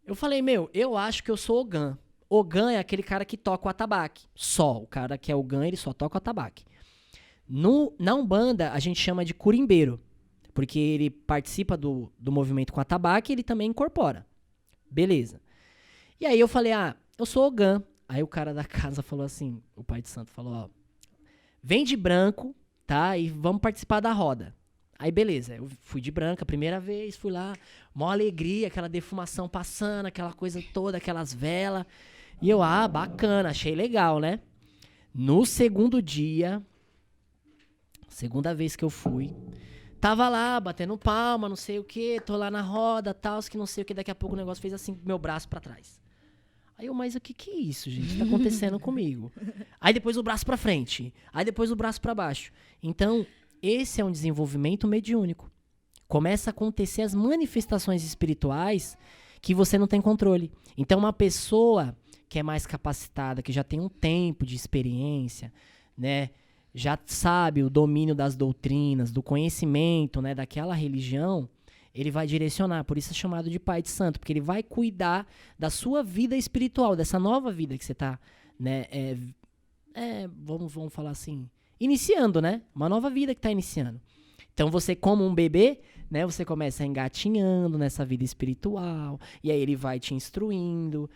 eu falei, eu acho que eu sou Ogã. Ogã é aquele cara que toca o atabaque. Só. O cara que é Ogã, ele só toca o atabaque. Na Umbanda, a gente chama de curimbeiro, porque ele participa do movimento com o atabaque e ele também incorpora. Beleza. E aí eu falei, eu sou Ogã. Aí o cara da casa falou assim, o pai de santo falou, ó, vem de branco, tá? E vamos participar da roda. Aí beleza, eu fui de branco a primeira vez, fui lá, mó alegria, aquela defumação passando, aquela coisa toda, aquelas velas. E eu, bacana, achei legal, né? No segundo dia, segunda vez que eu fui, tava lá, batendo palma, não sei o que, tô lá na roda, tal, que não sei o que, daqui a pouco o negócio fez assim, meu braço pra trás. Aí eu, mas o que é isso, gente? Tá acontecendo comigo? Aí depois o braço pra frente, aí depois o braço pra baixo. Então, esse é um desenvolvimento mediúnico. Começa a acontecer as manifestações espirituais que você não tem controle. Então, uma pessoa que é mais capacitada, que já tem um tempo de experiência, né, já sabe o domínio das doutrinas, do conhecimento, né, daquela religião, ele vai direcionar. Por isso é chamado de pai de santo, porque ele vai cuidar da sua vida espiritual, dessa nova vida que você está, né, vamos falar assim, iniciando, né? Uma nova vida que está iniciando. Então você, como um bebê, né? Você começa engatinhando nessa vida espiritual, e aí ele vai te instruindo,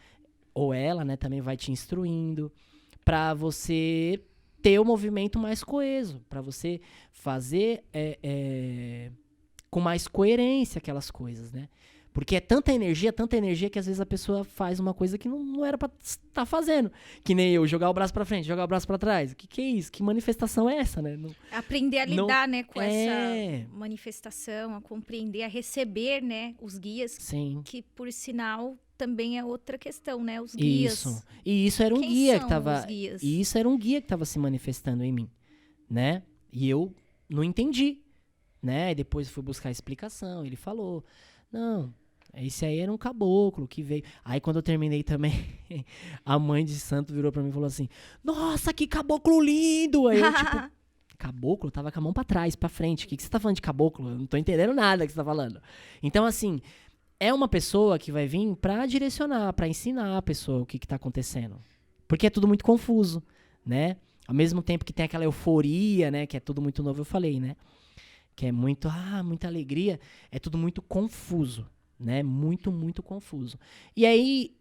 ou ela, né, também vai te instruindo, para você ter o movimento mais coeso, para você fazer com mais coerência aquelas coisas, né? Porque é tanta energia que às vezes a pessoa faz uma coisa que não era pra estar fazendo. Que nem eu, jogar o braço pra frente, jogar o braço pra trás. O que é isso? Que manifestação é essa, né? Aprender a lidar, né, com essa manifestação, a compreender, a receber, né, os guias. Sim. Que, por sinal, também é outra questão, né? Os guias. Isso. E isso era um Quem guia são que tava... os guias? E isso era um guia que tava se manifestando em mim, né? E eu não entendi, né? E depois fui buscar a explicação. Ele falou, não... Esse aí era um caboclo que veio. Aí quando eu terminei também, a mãe de santo virou pra mim e falou assim, nossa, que caboclo lindo! Aí eu tipo, caboclo? Tava com a mão pra trás, pra frente. O que você tá falando de caboclo? Eu não tô entendendo nada que você tá falando. Então assim, é uma pessoa que vai vir pra direcionar, pra ensinar a pessoa o que tá acontecendo. Porque é tudo muito confuso, né? Ao mesmo tempo que tem aquela euforia, né? Que é tudo muito novo, eu falei, né? Que é muito, muita alegria. É tudo muito confuso. Né? Muito, muito confuso. E aí,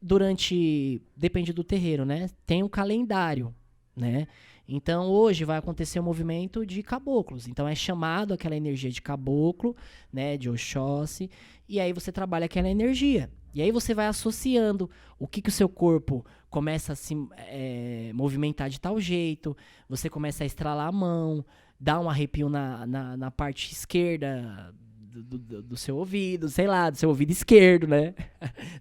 depende do terreiro, né? Tem um calendário, né? Então, hoje vai acontecer um movimento de caboclos. Então, é chamado aquela energia de caboclo, né? De Oxóssi. E aí, você trabalha aquela energia. E aí, você vai associando o que o seu corpo começa a se movimentar de tal jeito. Você começa a estralar a mão, dá um arrepio na parte esquerda do seu ouvido, sei lá, do seu ouvido esquerdo, né?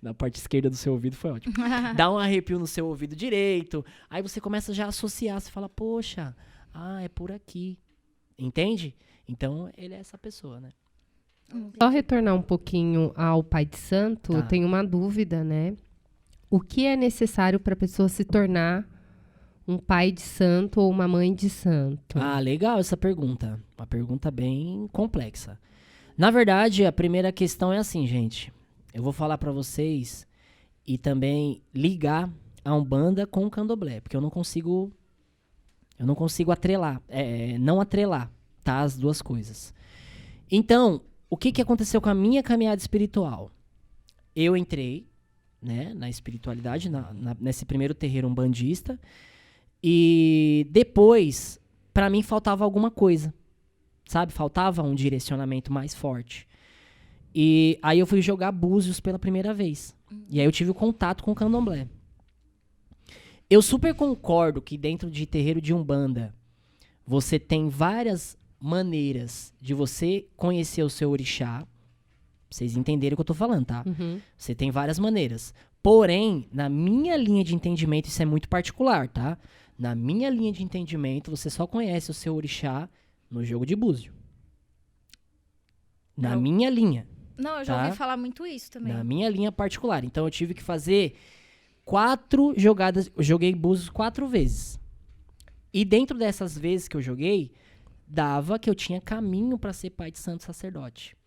Na parte esquerda do seu ouvido foi ótimo. Dá um arrepio no seu ouvido direito. Aí você começa já a associar, você fala, poxa, é por aqui. Entende? Então, ele é essa pessoa, né? Só retornar um pouquinho ao pai de santo, eu tenho uma dúvida, né? O que é necessário para a pessoa se tornar um pai de santo ou uma mãe de santo? Legal essa pergunta. Uma pergunta bem complexa. Na verdade, a primeira questão é assim, gente. Eu vou falar pra vocês e também ligar a Umbanda com o Candomblé, porque eu não consigo atrelar, não atrelar, tá? As duas coisas. Então, o que aconteceu com a minha caminhada espiritual? Eu entrei, né, na espiritualidade, nesse primeiro terreiro umbandista, e depois, pra mim, faltava alguma coisa. Sabe? Faltava um direcionamento mais forte. E aí eu fui jogar búzios pela primeira vez. E aí eu tive o contato com o Candomblé. Eu super concordo que dentro de terreiro de Umbanda, você tem várias maneiras de você conhecer o seu orixá. Pra vocês entenderem o que eu tô falando, tá? Uhum. Você tem várias maneiras. Porém, na minha linha de entendimento, isso é muito particular, tá? Na minha linha de entendimento, você só conhece o seu orixá no jogo de búzio. Na Eu- minha linha. Não, eu já Tá. ouvi falar muito isso também. Na minha linha particular. Então, eu tive que fazer 4 jogadas. Eu joguei búzios 4 vezes. E dentro dessas vezes que eu joguei, dava que eu tinha caminho pra ser pai de santo sacerdote.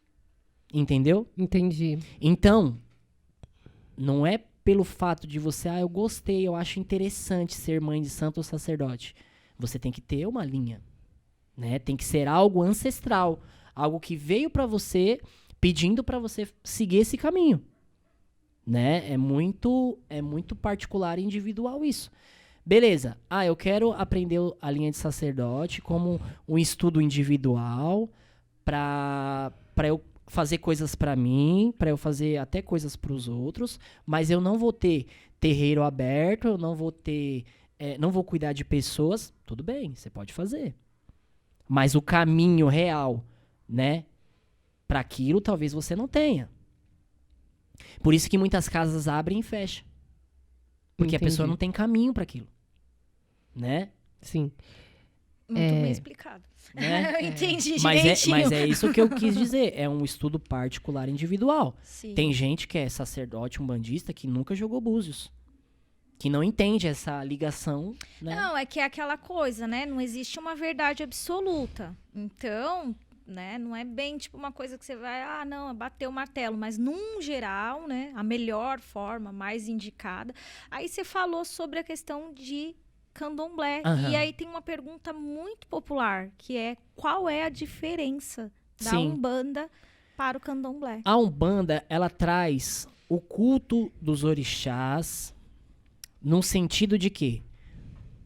Entendeu? Entendi. Então, não é pelo fato de você, eu gostei, eu acho interessante ser mãe de santo ou sacerdote. Você tem que ter uma linha, né? Tem que ser algo ancestral, algo que veio pra você pedindo pra você seguir esse caminho, né? É muito particular e individual isso. Beleza. Eu quero aprender a linha de sacerdote como um estudo individual pra eu fazer coisas pra mim, pra eu fazer até coisas pros outros, mas eu não vou ter terreiro aberto, eu não vou ter, não vou cuidar de pessoas. Tudo bem, você pode fazer. Mas o caminho real, né, pra aquilo talvez você não tenha. Por isso que muitas casas abrem e fecham. Porque a pessoa Entendi. não tem caminho pra aquilo, né? Sim. Muito bem explicado. Né? Eu entendi Mas direitinho. é isso que eu quis dizer. É um estudo particular individual. Sim. Tem gente que é sacerdote, umbandista, que nunca jogou búzios. Que não entende essa ligação, né? Não, é que é aquela coisa, né? Não existe uma verdade absoluta. Então, né? Não é bem tipo uma coisa que você vai, não, bater o martelo. Mas, num geral, né? A melhor forma, mais indicada. Aí você falou sobre a questão de candomblé. Aham. E aí tem uma pergunta muito popular, que é qual é a diferença da Sim. Umbanda para o candomblé? A Umbanda, ela traz o culto dos orixás num sentido de que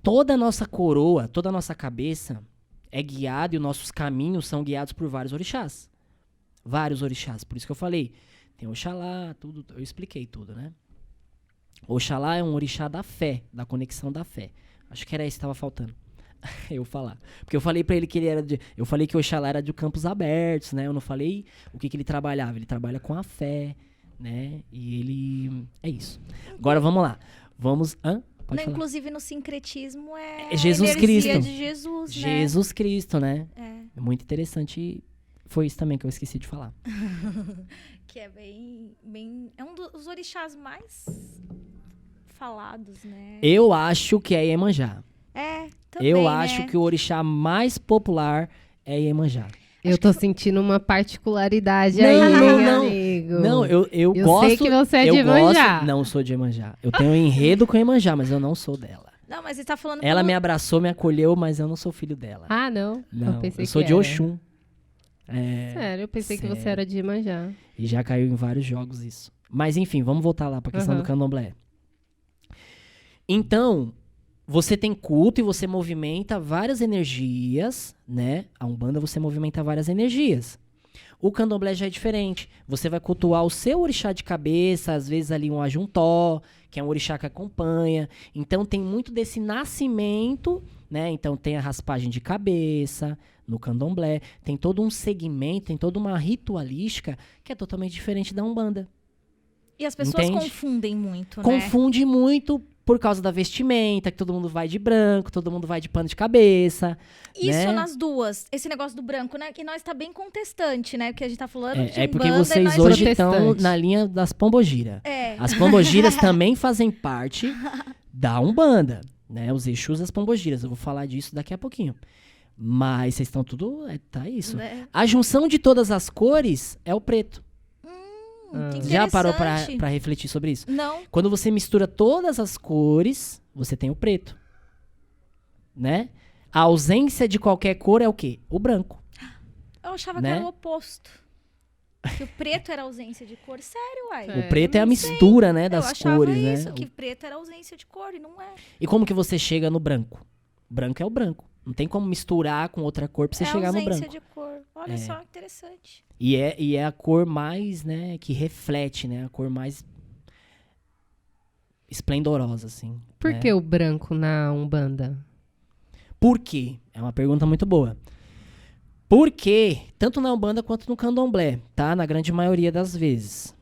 toda a nossa coroa, toda a nossa cabeça é guiada e os nossos caminhos são guiados por vários orixás. Vários orixás. Por isso que eu falei, tem Oxalá, tudo, eu expliquei tudo, né? Oxalá é um orixá da fé, da conexão da fé. Acho que era isso que estava faltando. Eu falar. Porque eu falei pra ele que ele era eu falei que o Oxalá era de campos abertos, né? Eu não falei o que ele trabalhava. Ele trabalha com a fé, né? E ele... É isso. Agora vamos lá. Vamos... Pode falar. Inclusive, no sincretismo É Jesus a energia Cristo. de Jesus, né? Jesus Cristo, né? É. Muito interessante. Foi isso também que eu esqueci de falar. Que é bem... É um dos orixás mais falados, né? Eu acho que é Iemanjá. Também, Eu né? acho que o orixá mais popular é Iemanjá. Eu tô sentindo uma particularidade Não, aí, não, hein, não. amigo. Não, eu Eu gosto... sei que você é eu de Iemanjá. gosto, não sou de Iemanjá. Eu tenho um enredo com Iemanjá, mas eu não sou dela. Não, mas você tá falando... Ela pelo- me abraçou, me acolheu, mas eu não sou filho dela. Ah, não. Não, eu pensei eu sou que de era. Oxum. É, Sério, eu pensei que você sério. era de Iemanjá. E já caiu em vários jogos isso. Mas enfim, vamos voltar lá pra questão Aham. do candomblé. Então, você tem culto e você movimenta várias energias, né? A Umbanda você movimenta várias energias. O candomblé já é diferente. Você vai cultuar o seu orixá de cabeça, às vezes ali um ajuntó, que é um orixá que acompanha. Então tem muito desse nascimento, né? Então tem a raspagem de cabeça no candomblé, tem todo um segmento, tem toda uma ritualística que é totalmente diferente da Umbanda. E as pessoas Entende? confundem muito, né? Confunde muito por causa da vestimenta, que todo mundo vai de branco, todo mundo vai de pano de cabeça. Isso né? nas duas. Esse negócio do branco, né? Que nós tá bem contestante, né? Porque a gente tá falando de É porque Umbanda e vocês nós... hoje estão Protestante. na linha das pombogira. É. As pombogiras também fazem parte da Umbanda, né? Os Exus das pombogiras. Eu vou falar disso daqui a pouquinho. Mas vocês estão tudo... tá isso. Né? A junção de todas as cores é o preto. Que Já parou interessante. pra refletir sobre isso? Não. Quando você mistura todas as cores, você tem o preto. Né? A ausência de qualquer cor é o quê? O branco. Eu achava Né? que era o oposto. Que o preto era ausência de cor. Sério, uai. É. O preto é a não sei. mistura, né, Eu das achava cores, isso, né? que preto era ausência de cor e não é. E como que você chega no branco? Branco é o branco. Não tem como misturar com outra cor pra você é chegar no ausência branco. de cor. Olha só, interessante. E é a cor mais, né, que reflete, né? A cor mais... esplendorosa, assim. Por né? que o branco na Umbanda? Por quê? É uma pergunta muito boa. Por quê? Tanto na Umbanda quanto no Candomblé, tá? Na grande maioria das vezes.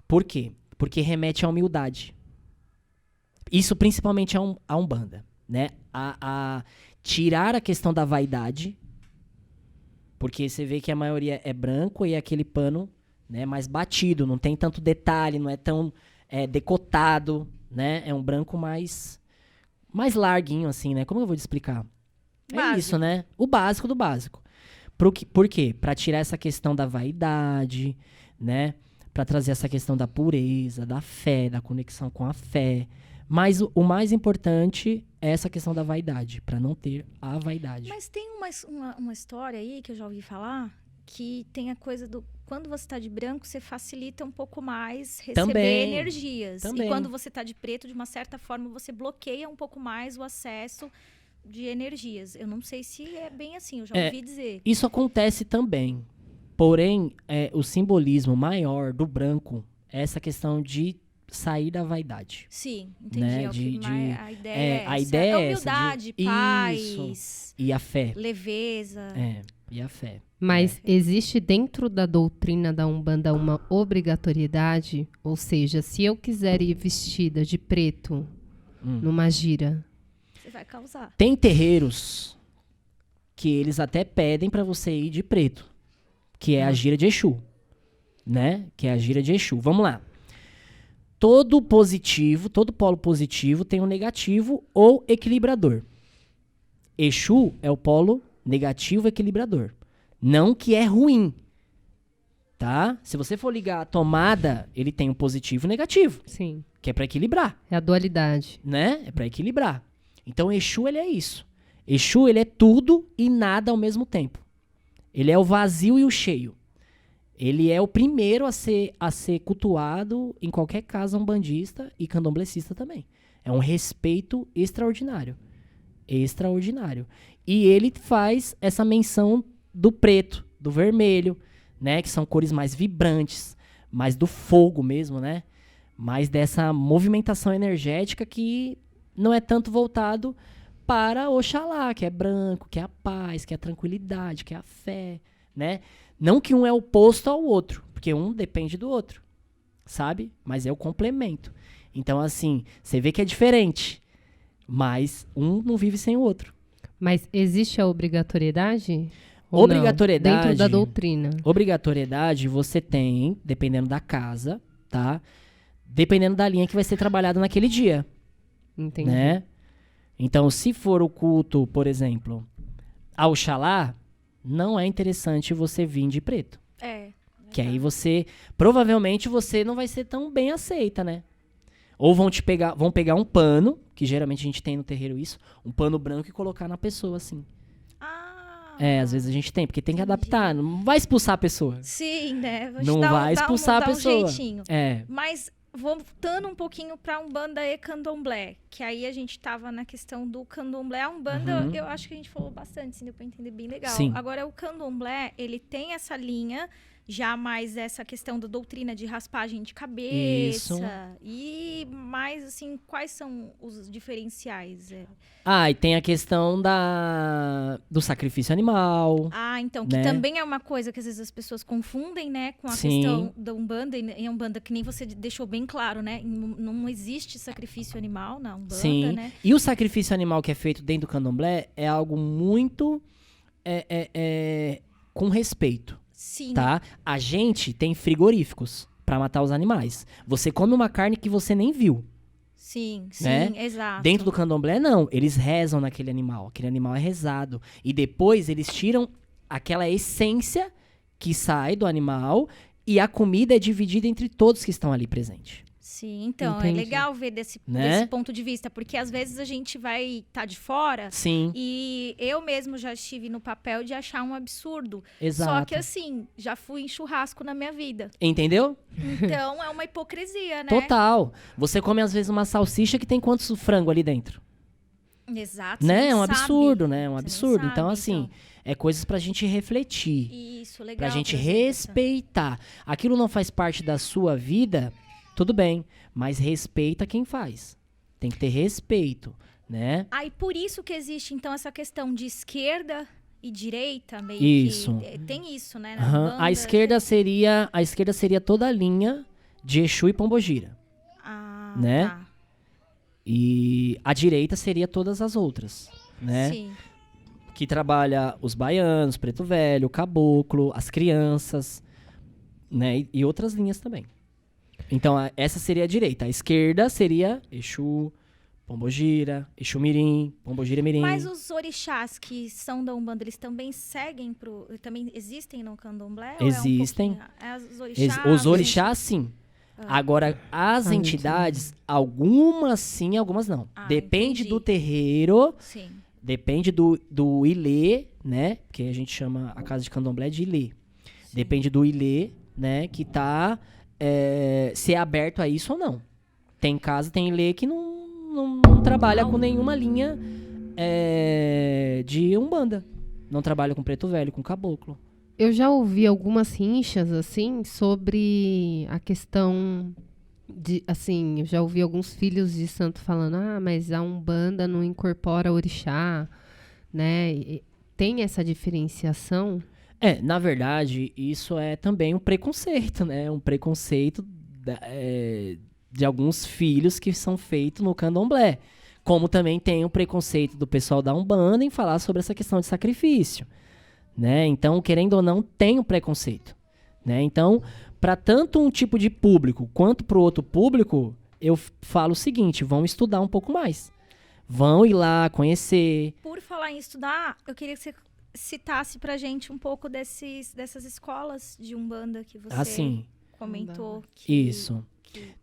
Por quê? Porque remete à humildade. Isso principalmente a Umbanda, né? A tirar a questão da vaidade, porque você vê que a maioria é branco e é aquele pano, né, mais batido, não tem tanto detalhe, não é tão decotado, né? É um branco mais larguinho, assim, né? Como eu vou te explicar? É Básico. isso, né? O básico do básico. Por quê? Pra tirar essa questão da vaidade, né? Pra trazer essa questão da pureza, da fé, da conexão com a fé. Mas o mais importante é essa questão da vaidade, pra não ter a vaidade. Mas tem uma história aí que eu já ouvi falar, que tem a coisa do... Quando você tá de branco, você facilita um pouco mais receber Também, energias. também. E quando você tá de preto, de uma certa forma, você bloqueia um pouco mais o acesso de energias. Eu não sei se é bem assim, eu já ouvi dizer. Isso acontece também. Porém, o simbolismo maior do branco é essa questão de sair da vaidade. Sim, entendi. Né? É o que a ideia é essa. A ideia é essa, humildade, de- paz, Isso. E a fé. leveza. E a fé. Mas existe dentro da doutrina da Umbanda uma obrigatoriedade? Ou seja, se eu quiser ir vestida de preto numa gira, Você vai causar. Tem terreiros que eles até pedem pra você ir de preto, que é a gira de Exu, né? Que é a gira de Exu. Vamos lá. Todo polo positivo tem um negativo ou equilibrador. Exu é o polo negativo equilibrador. Não que é ruim, tá? Se você for ligar a tomada, ele tem um positivo e negativo, sim, que é pra equilibrar. é a dualidade. Né? É pra equilibrar. Então, Exu, ele é isso. Exu, ele é tudo e nada ao mesmo tempo. Ele é o vazio e o cheio. Ele é o primeiro a ser cultuado em qualquer casa umbandista e candomblecista também. É um respeito extraordinário. Extraordinário. E ele faz essa menção do preto, do vermelho, né? Que são cores mais vibrantes, mais do fogo mesmo, né? Mais dessa movimentação energética que não é tanto voltado para Oxalá, que é branco, que é a paz, que é a tranquilidade, que é a fé, né? Não que um é oposto ao outro, porque um depende do outro, sabe? Mas é o complemento. Então, assim, você vê que é diferente, mas um não vive sem o outro. Mas existe a obrigatoriedade? Ou Obrigatoriedade. não? Dentro da doutrina. Obrigatoriedade você tem, dependendo da casa, tá? Dependendo da linha que vai ser trabalhada naquele dia. Entendi. Né? Então, se for o culto, por exemplo, ao Oxalá, não é interessante você vir de preto. Que aí provavelmente você não vai ser tão bem aceita, né? Ou vão pegar um pano, que geralmente a gente tem no terreiro isso, um pano branco e colocar na pessoa, assim. Às vezes a gente tem, porque tem que adaptar, não vai expulsar a pessoa. Sim, né? Não vai expulsar a pessoa. Um jeitinho. É. Mas voltando um pouquinho pra Umbanda e Candomblé, que aí a gente tava na questão do Candomblé. A Umbanda, eu acho que a gente falou bastante, assim, deu pra entender bem legal. Sim. Agora, o Candomblé, ele tem essa linha, já mais essa questão da doutrina de raspagem de cabeça. Isso. E mais, assim, quais são os diferenciais? E tem a questão do sacrifício animal. Então, que né? também é uma coisa que às vezes as pessoas confundem, né, com a Sim. questão da Umbanda. E a Umbanda, que nem você deixou bem claro, né, não existe sacrifício animal na Umbanda, Sim. né? E o sacrifício animal que é feito dentro do candomblé é algo muito com respeito, Sim. tá? A gente tem frigoríficos pra matar os animais. Você come uma carne que você nem viu. Sim, né? exato. Dentro do candomblé, não. Eles rezam naquele animal. Aquele animal é rezado. E depois eles tiram aquela essência que sai do animal e a comida é dividida entre todos que estão ali presentes. Sim, então, Entendi. é legal ver desse ponto de vista, porque às vezes a gente vai estar de fora Sim, e eu mesmo já estive no papel de achar um absurdo. exato. Só que assim, já fui em churrasco na minha vida. Entendeu? Então é uma hipocrisia, né? Total. Você come às vezes uma salsicha que tem quantos frango ali dentro? Exato. Né? você É um nem sabe. absurdo, né? É um Você nem absurdo. Então, sabe, assim, é coisas pra gente refletir. Isso, legal. Pra gente trazer essa- respeitar. Aquilo não faz parte da sua vida, tudo bem, mas respeita quem faz. Tem que ter respeito, né? Aí por isso que existe, então, essa questão de esquerda e direita, meio Isso. que... Tem isso, né? Na Aham. Umbanda. A esquerda seria toda a linha de Exu e Pombogira, Ah, né? tá. E a direita seria todas as outras, né? Sim. Que trabalha os baianos, preto velho, caboclo, as crianças, né? E outras linhas também. Então, essa seria a direita. A esquerda seria Exu, Pombogira, Exu Mirim, Pombogira Mirim. Mas os orixás que são da Umbanda, eles também seguem também existem no Candomblé? Ou Existem. É os orixás? Os orixás, sim. Agora, as Ah, entidades, algumas sim, algumas não. Ah, Depende entendi. do terreiro, Sim. depende do Ilê, né? Que a gente chama a casa de Candomblé de Ilê. Depende do Ilê, né? Que tá se é aberto a isso ou não. Tem casa, tem Ilê que não trabalha com nenhuma linha de Umbanda. Não trabalha com preto velho, com caboclo. Eu já ouvi algumas rinchas, assim, sobre a questão de, assim, eu já ouvi alguns filhos de santo falando, mas a Umbanda não incorpora orixá, né? Tem essa diferenciação? Na verdade, isso é também um preconceito, né? Um preconceito de alguns filhos que são feitos no candomblé. Como também tem o preconceito do pessoal da Umbanda em falar sobre essa questão de sacrifício, né? Então, querendo ou não, tem um preconceito, né? Então, para tanto um tipo de público quanto para o outro público, eu falo o seguinte, vão estudar um pouco mais. Vão ir lá conhecer. Por falar em estudar, eu queria que você citasse pra gente um pouco dessas escolas de Umbanda que você Assim, comentou. isso.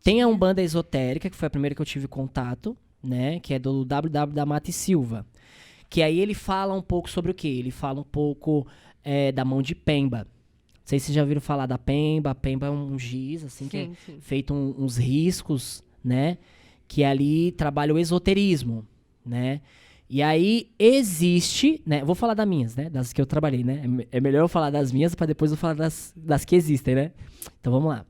Tem a Umbanda esotérica, que foi a primeira que eu tive contato, né? Que é do WW da Mata e Silva. Que aí ele fala um pouco sobre o quê? Ele fala um pouco da mão de Pemba. Não sei se vocês já ouviram falar da Pemba. A Pemba é um giz, assim, que é feito uns riscos, né? Que ali trabalha o esoterismo, né? E aí existe, né? Vou falar das minhas, né? Das que eu trabalhei, né? É melhor eu falar das minhas para depois eu falar das que existem, né? Então vamos lá.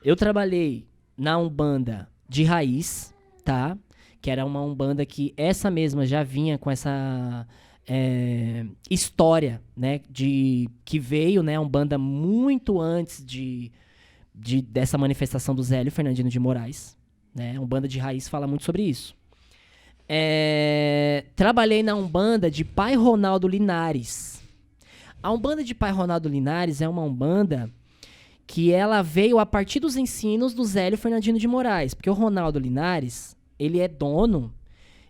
Eu trabalhei na Umbanda de raiz, tá? Que era uma Umbanda que essa mesma já vinha com essa história, né? Que veio, né? Umbanda muito antes dessa manifestação do Zélio Fernandino de Moraes, né? Umbanda de raiz fala muito sobre isso. Trabalhei na Umbanda de Pai Ronaldo Linares. A Umbanda de Pai Ronaldo Linares é uma Umbanda que ela veio a partir dos ensinos do Zélio Fernandino de Moraes, porque o Ronaldo Linares, ele é dono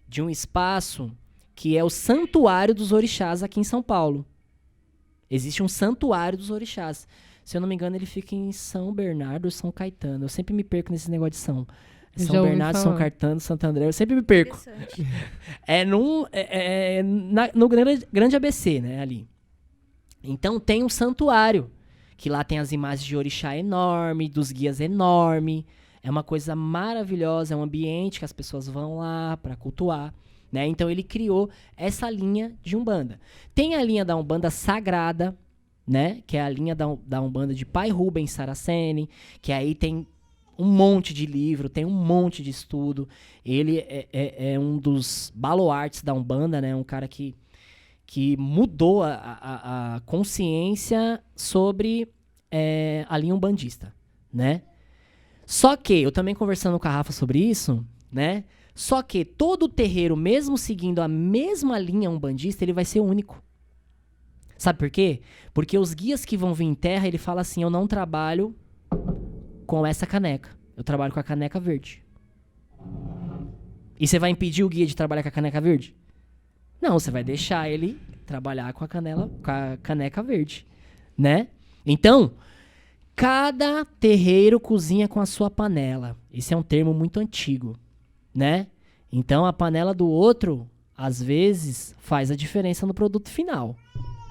de um espaço que é o Santuário dos Orixás aqui em São Paulo. Existe um Santuário dos Orixás. Se eu não me engano, ele fica em São Bernardo ou São Caetano. Eu sempre me perco nesse negócio de São. São Bernardo, São Caetano, Santo André. Eu sempre me perco. No grande ABC, né, ali. Então tem um santuário, que lá tem as imagens de orixá enorme, dos guias enorme. É uma coisa maravilhosa, é um ambiente que as pessoas vão lá para cultuar, né? Então ele criou essa linha de Umbanda. Tem a linha da Umbanda Sagrada, né? Que é a linha da Umbanda de Pai Rubens Saraceni, que aí tem um monte de livro, tem um monte de estudo. Ele é um dos baluartes da Umbanda, né? Um cara que mudou a consciência sobre a linha umbandista, né? Só que, eu também conversando com a Rafa sobre isso, né? Só que todo o terreiro, mesmo seguindo a mesma linha umbandista, ele vai ser único. Sabe por quê? Porque os guias que vão vir em terra, ele fala assim, eu não trabalho com essa caneca. Eu trabalho com a caneca verde. E você vai impedir o guia de trabalhar com a caneca verde? Não, você vai deixar ele trabalhar com a caneca verde, né? Então, cada terreiro cozinha com a sua panela. Esse é um termo muito antigo, né? Então, a panela do outro, às vezes, faz a diferença no produto final,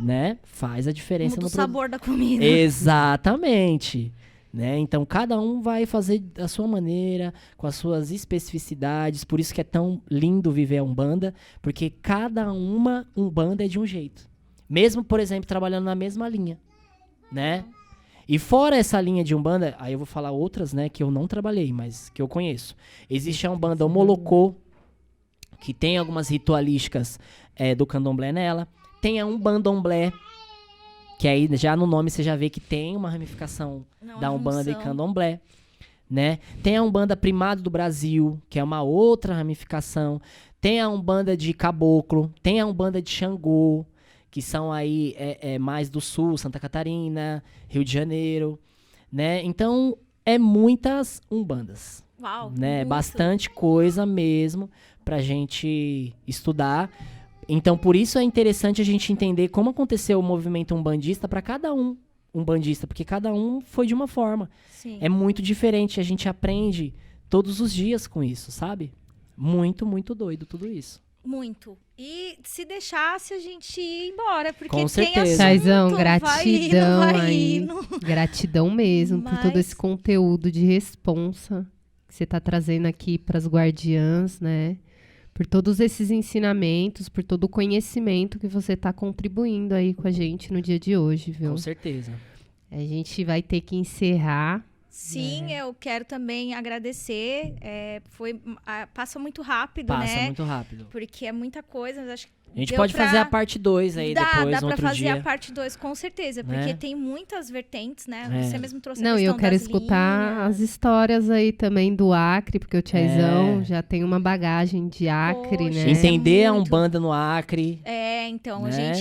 né? Faz a diferença Muda no o sabor da comida. Exatamente. Né? Então, cada um vai fazer da sua maneira, com as suas especificidades. Por isso que é tão lindo viver a Umbanda, porque cada uma Umbanda é de um jeito. Mesmo, por exemplo, trabalhando na mesma linha, né? E fora essa linha de Umbanda, aí eu vou falar outras, né, que eu não trabalhei, mas que eu conheço. Existe a Umbanda Omolocô, que tem algumas ritualísticas do candomblé nela. Tem a Umbandomblé, que aí já no nome você já vê que tem uma ramificação da Umbanda e Candomblé, né? Tem a Umbanda Primado do Brasil, que é uma outra ramificação. Tem a Umbanda de Caboclo, tem a Umbanda de Xangô, que são aí mais do Sul, Santa Catarina, Rio de Janeiro, né? Então, muitas Umbandas. Uau, né? muito. Bastante coisa mesmo pra gente estudar. Então, por isso é interessante a gente entender como aconteceu o movimento umbandista para cada umbandista, porque cada um foi de uma forma. Sim. É muito diferente, a gente aprende todos os dias com isso, sabe? Muito, muito doido tudo isso. Muito. E se deixasse a gente ir embora, porque Com tem certeza. assunto, Chaizão, vai gratidão vai aí. indo. Gratidão mesmo por todo Mas- esse conteúdo de responsa que você tá trazendo aqui para as guardiãs, né? Por todos esses ensinamentos, por todo o conhecimento que você tá contribuindo aí com a gente no dia de hoje, viu? Com certeza. A gente vai ter que encerrar. Sim, eu quero também agradecer. Passa muito rápido, Passa né? muito rápido. Porque é muita coisa, mas acho que A gente deu pode pra- fazer a parte 2 aí dá depois, pra um outro fazer dia. a parte 2, com certeza. Né? Porque tem muitas vertentes, né? É. Você mesmo trouxe a Não, e questão eu quero das escutar linhas. as histórias aí também do Acre, porque o Chaizão já tem uma bagagem de Acre, Poxa, né? Entender a muito. Umbanda no Acre. Então, Né?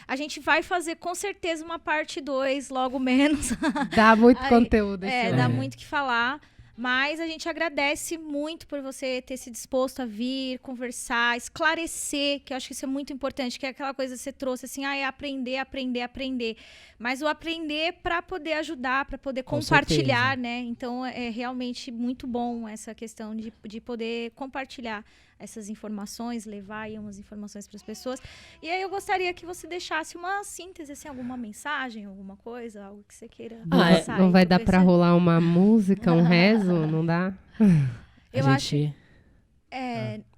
a gente vai fazer com certeza uma parte 2, logo menos. Dá muito Aí, conteúdo esse dá ano. muito o que falar. Mas a gente agradece muito por você ter se disposto a vir, conversar, esclarecer, que eu acho que isso é muito importante, que é aquela coisa que você trouxe assim, é aprender, aprender, aprender. Mas o aprender para poder ajudar, para poder Com compartilhar, certeza. né? Então é realmente muito bom essa questão de poder compartilhar essas informações, levar aí umas informações para as pessoas. E aí eu gostaria que você deixasse uma síntese, assim, alguma mensagem, alguma coisa, algo que você queira passar Não aí vai pro dar pra pessoal. rolar uma música, um rezo? Não dá? Eu a acho- gente...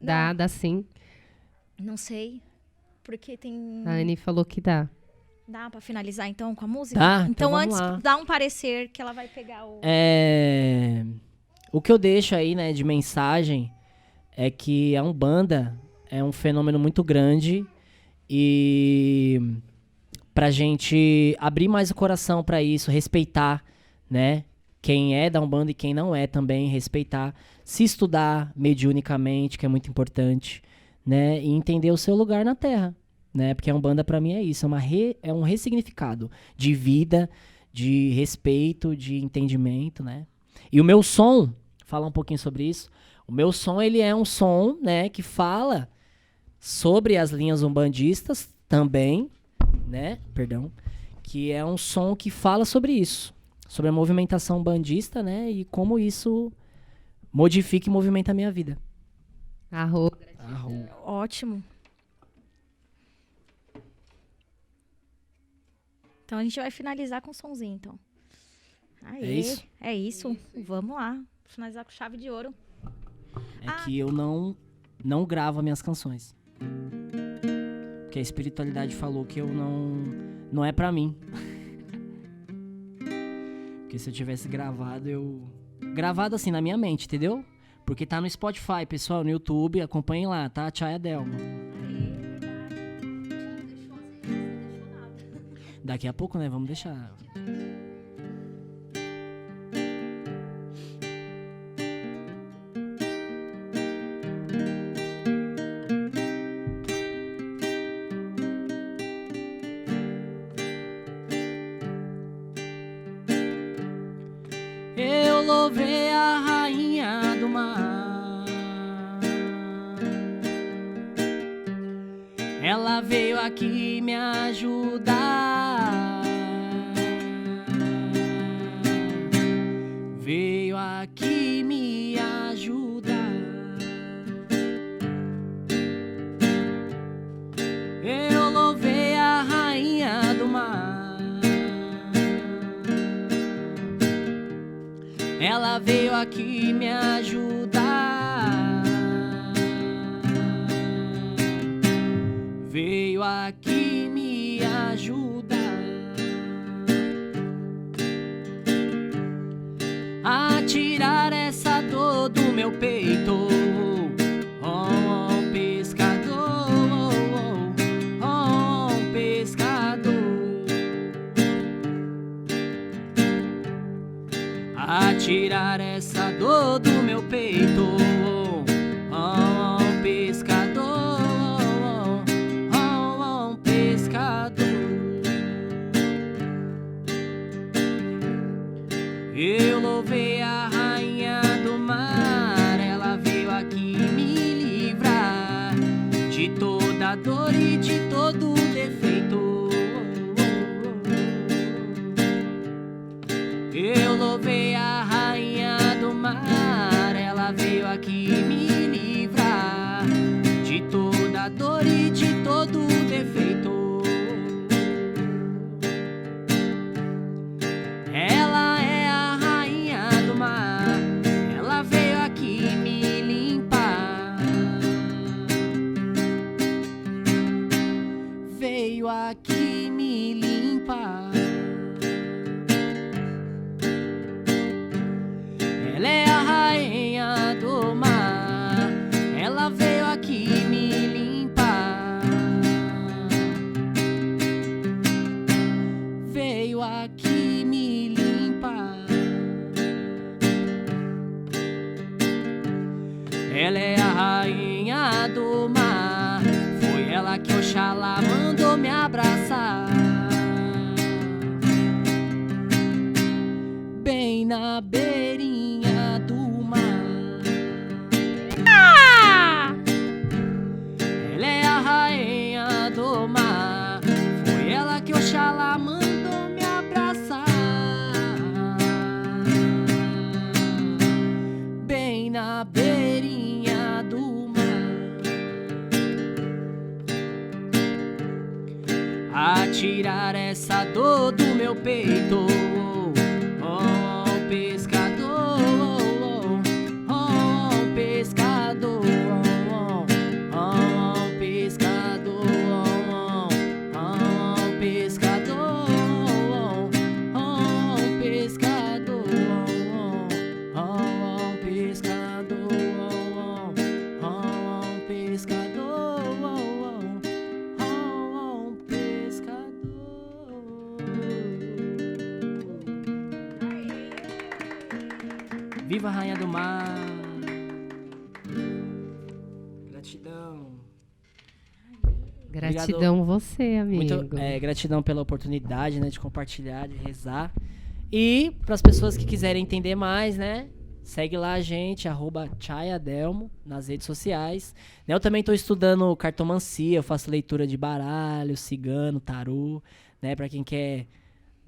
Dá sim. Não sei. Porque tem. A Anny falou que dá. Dá pra finalizar então com a música? Dá, Então, então vamos antes, lá. dá um parecer que ela vai pegar o. O que eu deixo aí, né, de mensagem é que a Umbanda é um fenômeno muito grande e pra gente abrir mais o coração pra isso, respeitar, né, quem é da Umbanda e quem não é também, respeitar, se estudar mediunicamente, que é muito importante, né, e entender o seu lugar na Terra, né, porque a Umbanda pra mim é isso, é um ressignificado de vida, de respeito, de entendimento, né. E o meu som, falar um pouquinho sobre isso, o meu som, ele é um som, né, que fala sobre as linhas umbandistas também, né, que é um som que fala sobre isso, sobre a movimentação umbandista, né, e como isso modifica e movimenta a minha vida. Arro. Ótimo. Então a gente vai finalizar com um sonzinho, então. Aê, É isso? É isso. Vamos lá. Finalizar com chave de ouro. É que eu não gravo as minhas canções. Porque a espiritualidade falou que eu não é pra mim. Porque se eu tivesse gravado assim na minha mente, entendeu? Porque tá no Spotify, pessoal, no YouTube, acompanhem lá, tá? Chaya Delma. Daqui a pouco, né? Vamos deixar. Eu louvei a rainha do mar. Ela veio aqui me ajudar. Veio aqui me ajudar. Eu louvei a rainha do mar. Ela veio aqui me ajudar. Veio aqui me ajudar. tirar essa dor do meu peito. Pescador, pescador. Eu louvei a rainha do mar, ela veio aqui me livrar de toda dor e de todo defeito. Eu louvei a rainha do mar, ela veio aqui me livrar de toda dor e de todo defeito. Ela é a rainha do mar, ela veio aqui me limpar. Veio aqui me limpar. Ela é a rainha do mar, ela veio aqui me limpar. Veio aqui me limpar. Ela é a rainha do mar, foi ela que Oxalá mandou me abraçar. Bem na beirinha do mar. Ela é a rainha do mar, foi ela que Oxalá mandou me abraçar. Bem na beirinha do mar. A tirar essa dor do meu peito. Pescador, pescador, pescador, pescador, pescador, Viva a Rainha do Mar. Gratidão. Gratidão você, amigo. Gratidão pela oportunidade, né, de compartilhar, de rezar. E para as pessoas que quiserem entender mais, né, segue lá a gente, @chayadelmo, nas redes sociais. Eu também estou estudando cartomancia, eu faço leitura de baralho, cigano, tarô, né, para quem quer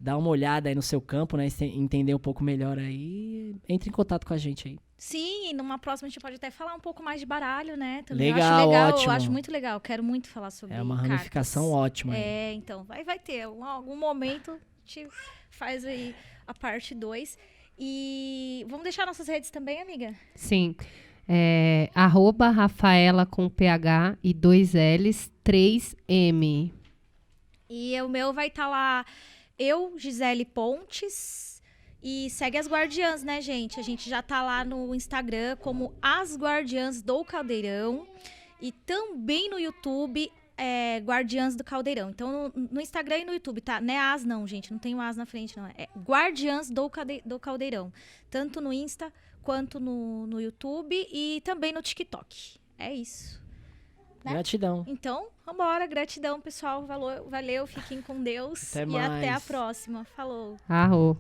dar uma olhada aí no seu campo, né, entender um pouco melhor aí, entre em contato com a gente aí. Sim, e numa próxima a gente pode até falar um pouco mais de baralho, né? Também Legal, eu acho legal, ótimo. eu acho muito legal, quero muito falar sobre É uma cartas. ramificação ótima. É, então, vai ter, algum momento a gente faz aí a parte 2. E vamos deixar nossas redes também, amiga? Sim. @Rafaela com PH e 2 L's, 3M. E o meu vai estar lá, eu, Gisele Pontes. E segue as Guardiãs, né, gente? A gente já tá lá no Instagram como As Guardiãs do Caldeirão. E também no YouTube, Guardiãs do Caldeirão. Então, no Instagram e no YouTube, tá? Não é As não, gente. Não tem o As na frente, não. É Guardiãs do Caldeirão. Tanto no Insta, quanto no YouTube e também no TikTok. É isso. Né? Gratidão. Então, vambora. Gratidão, pessoal. Valeu. Fiquem com Deus. Até e mais. até a próxima. Falou. Arro.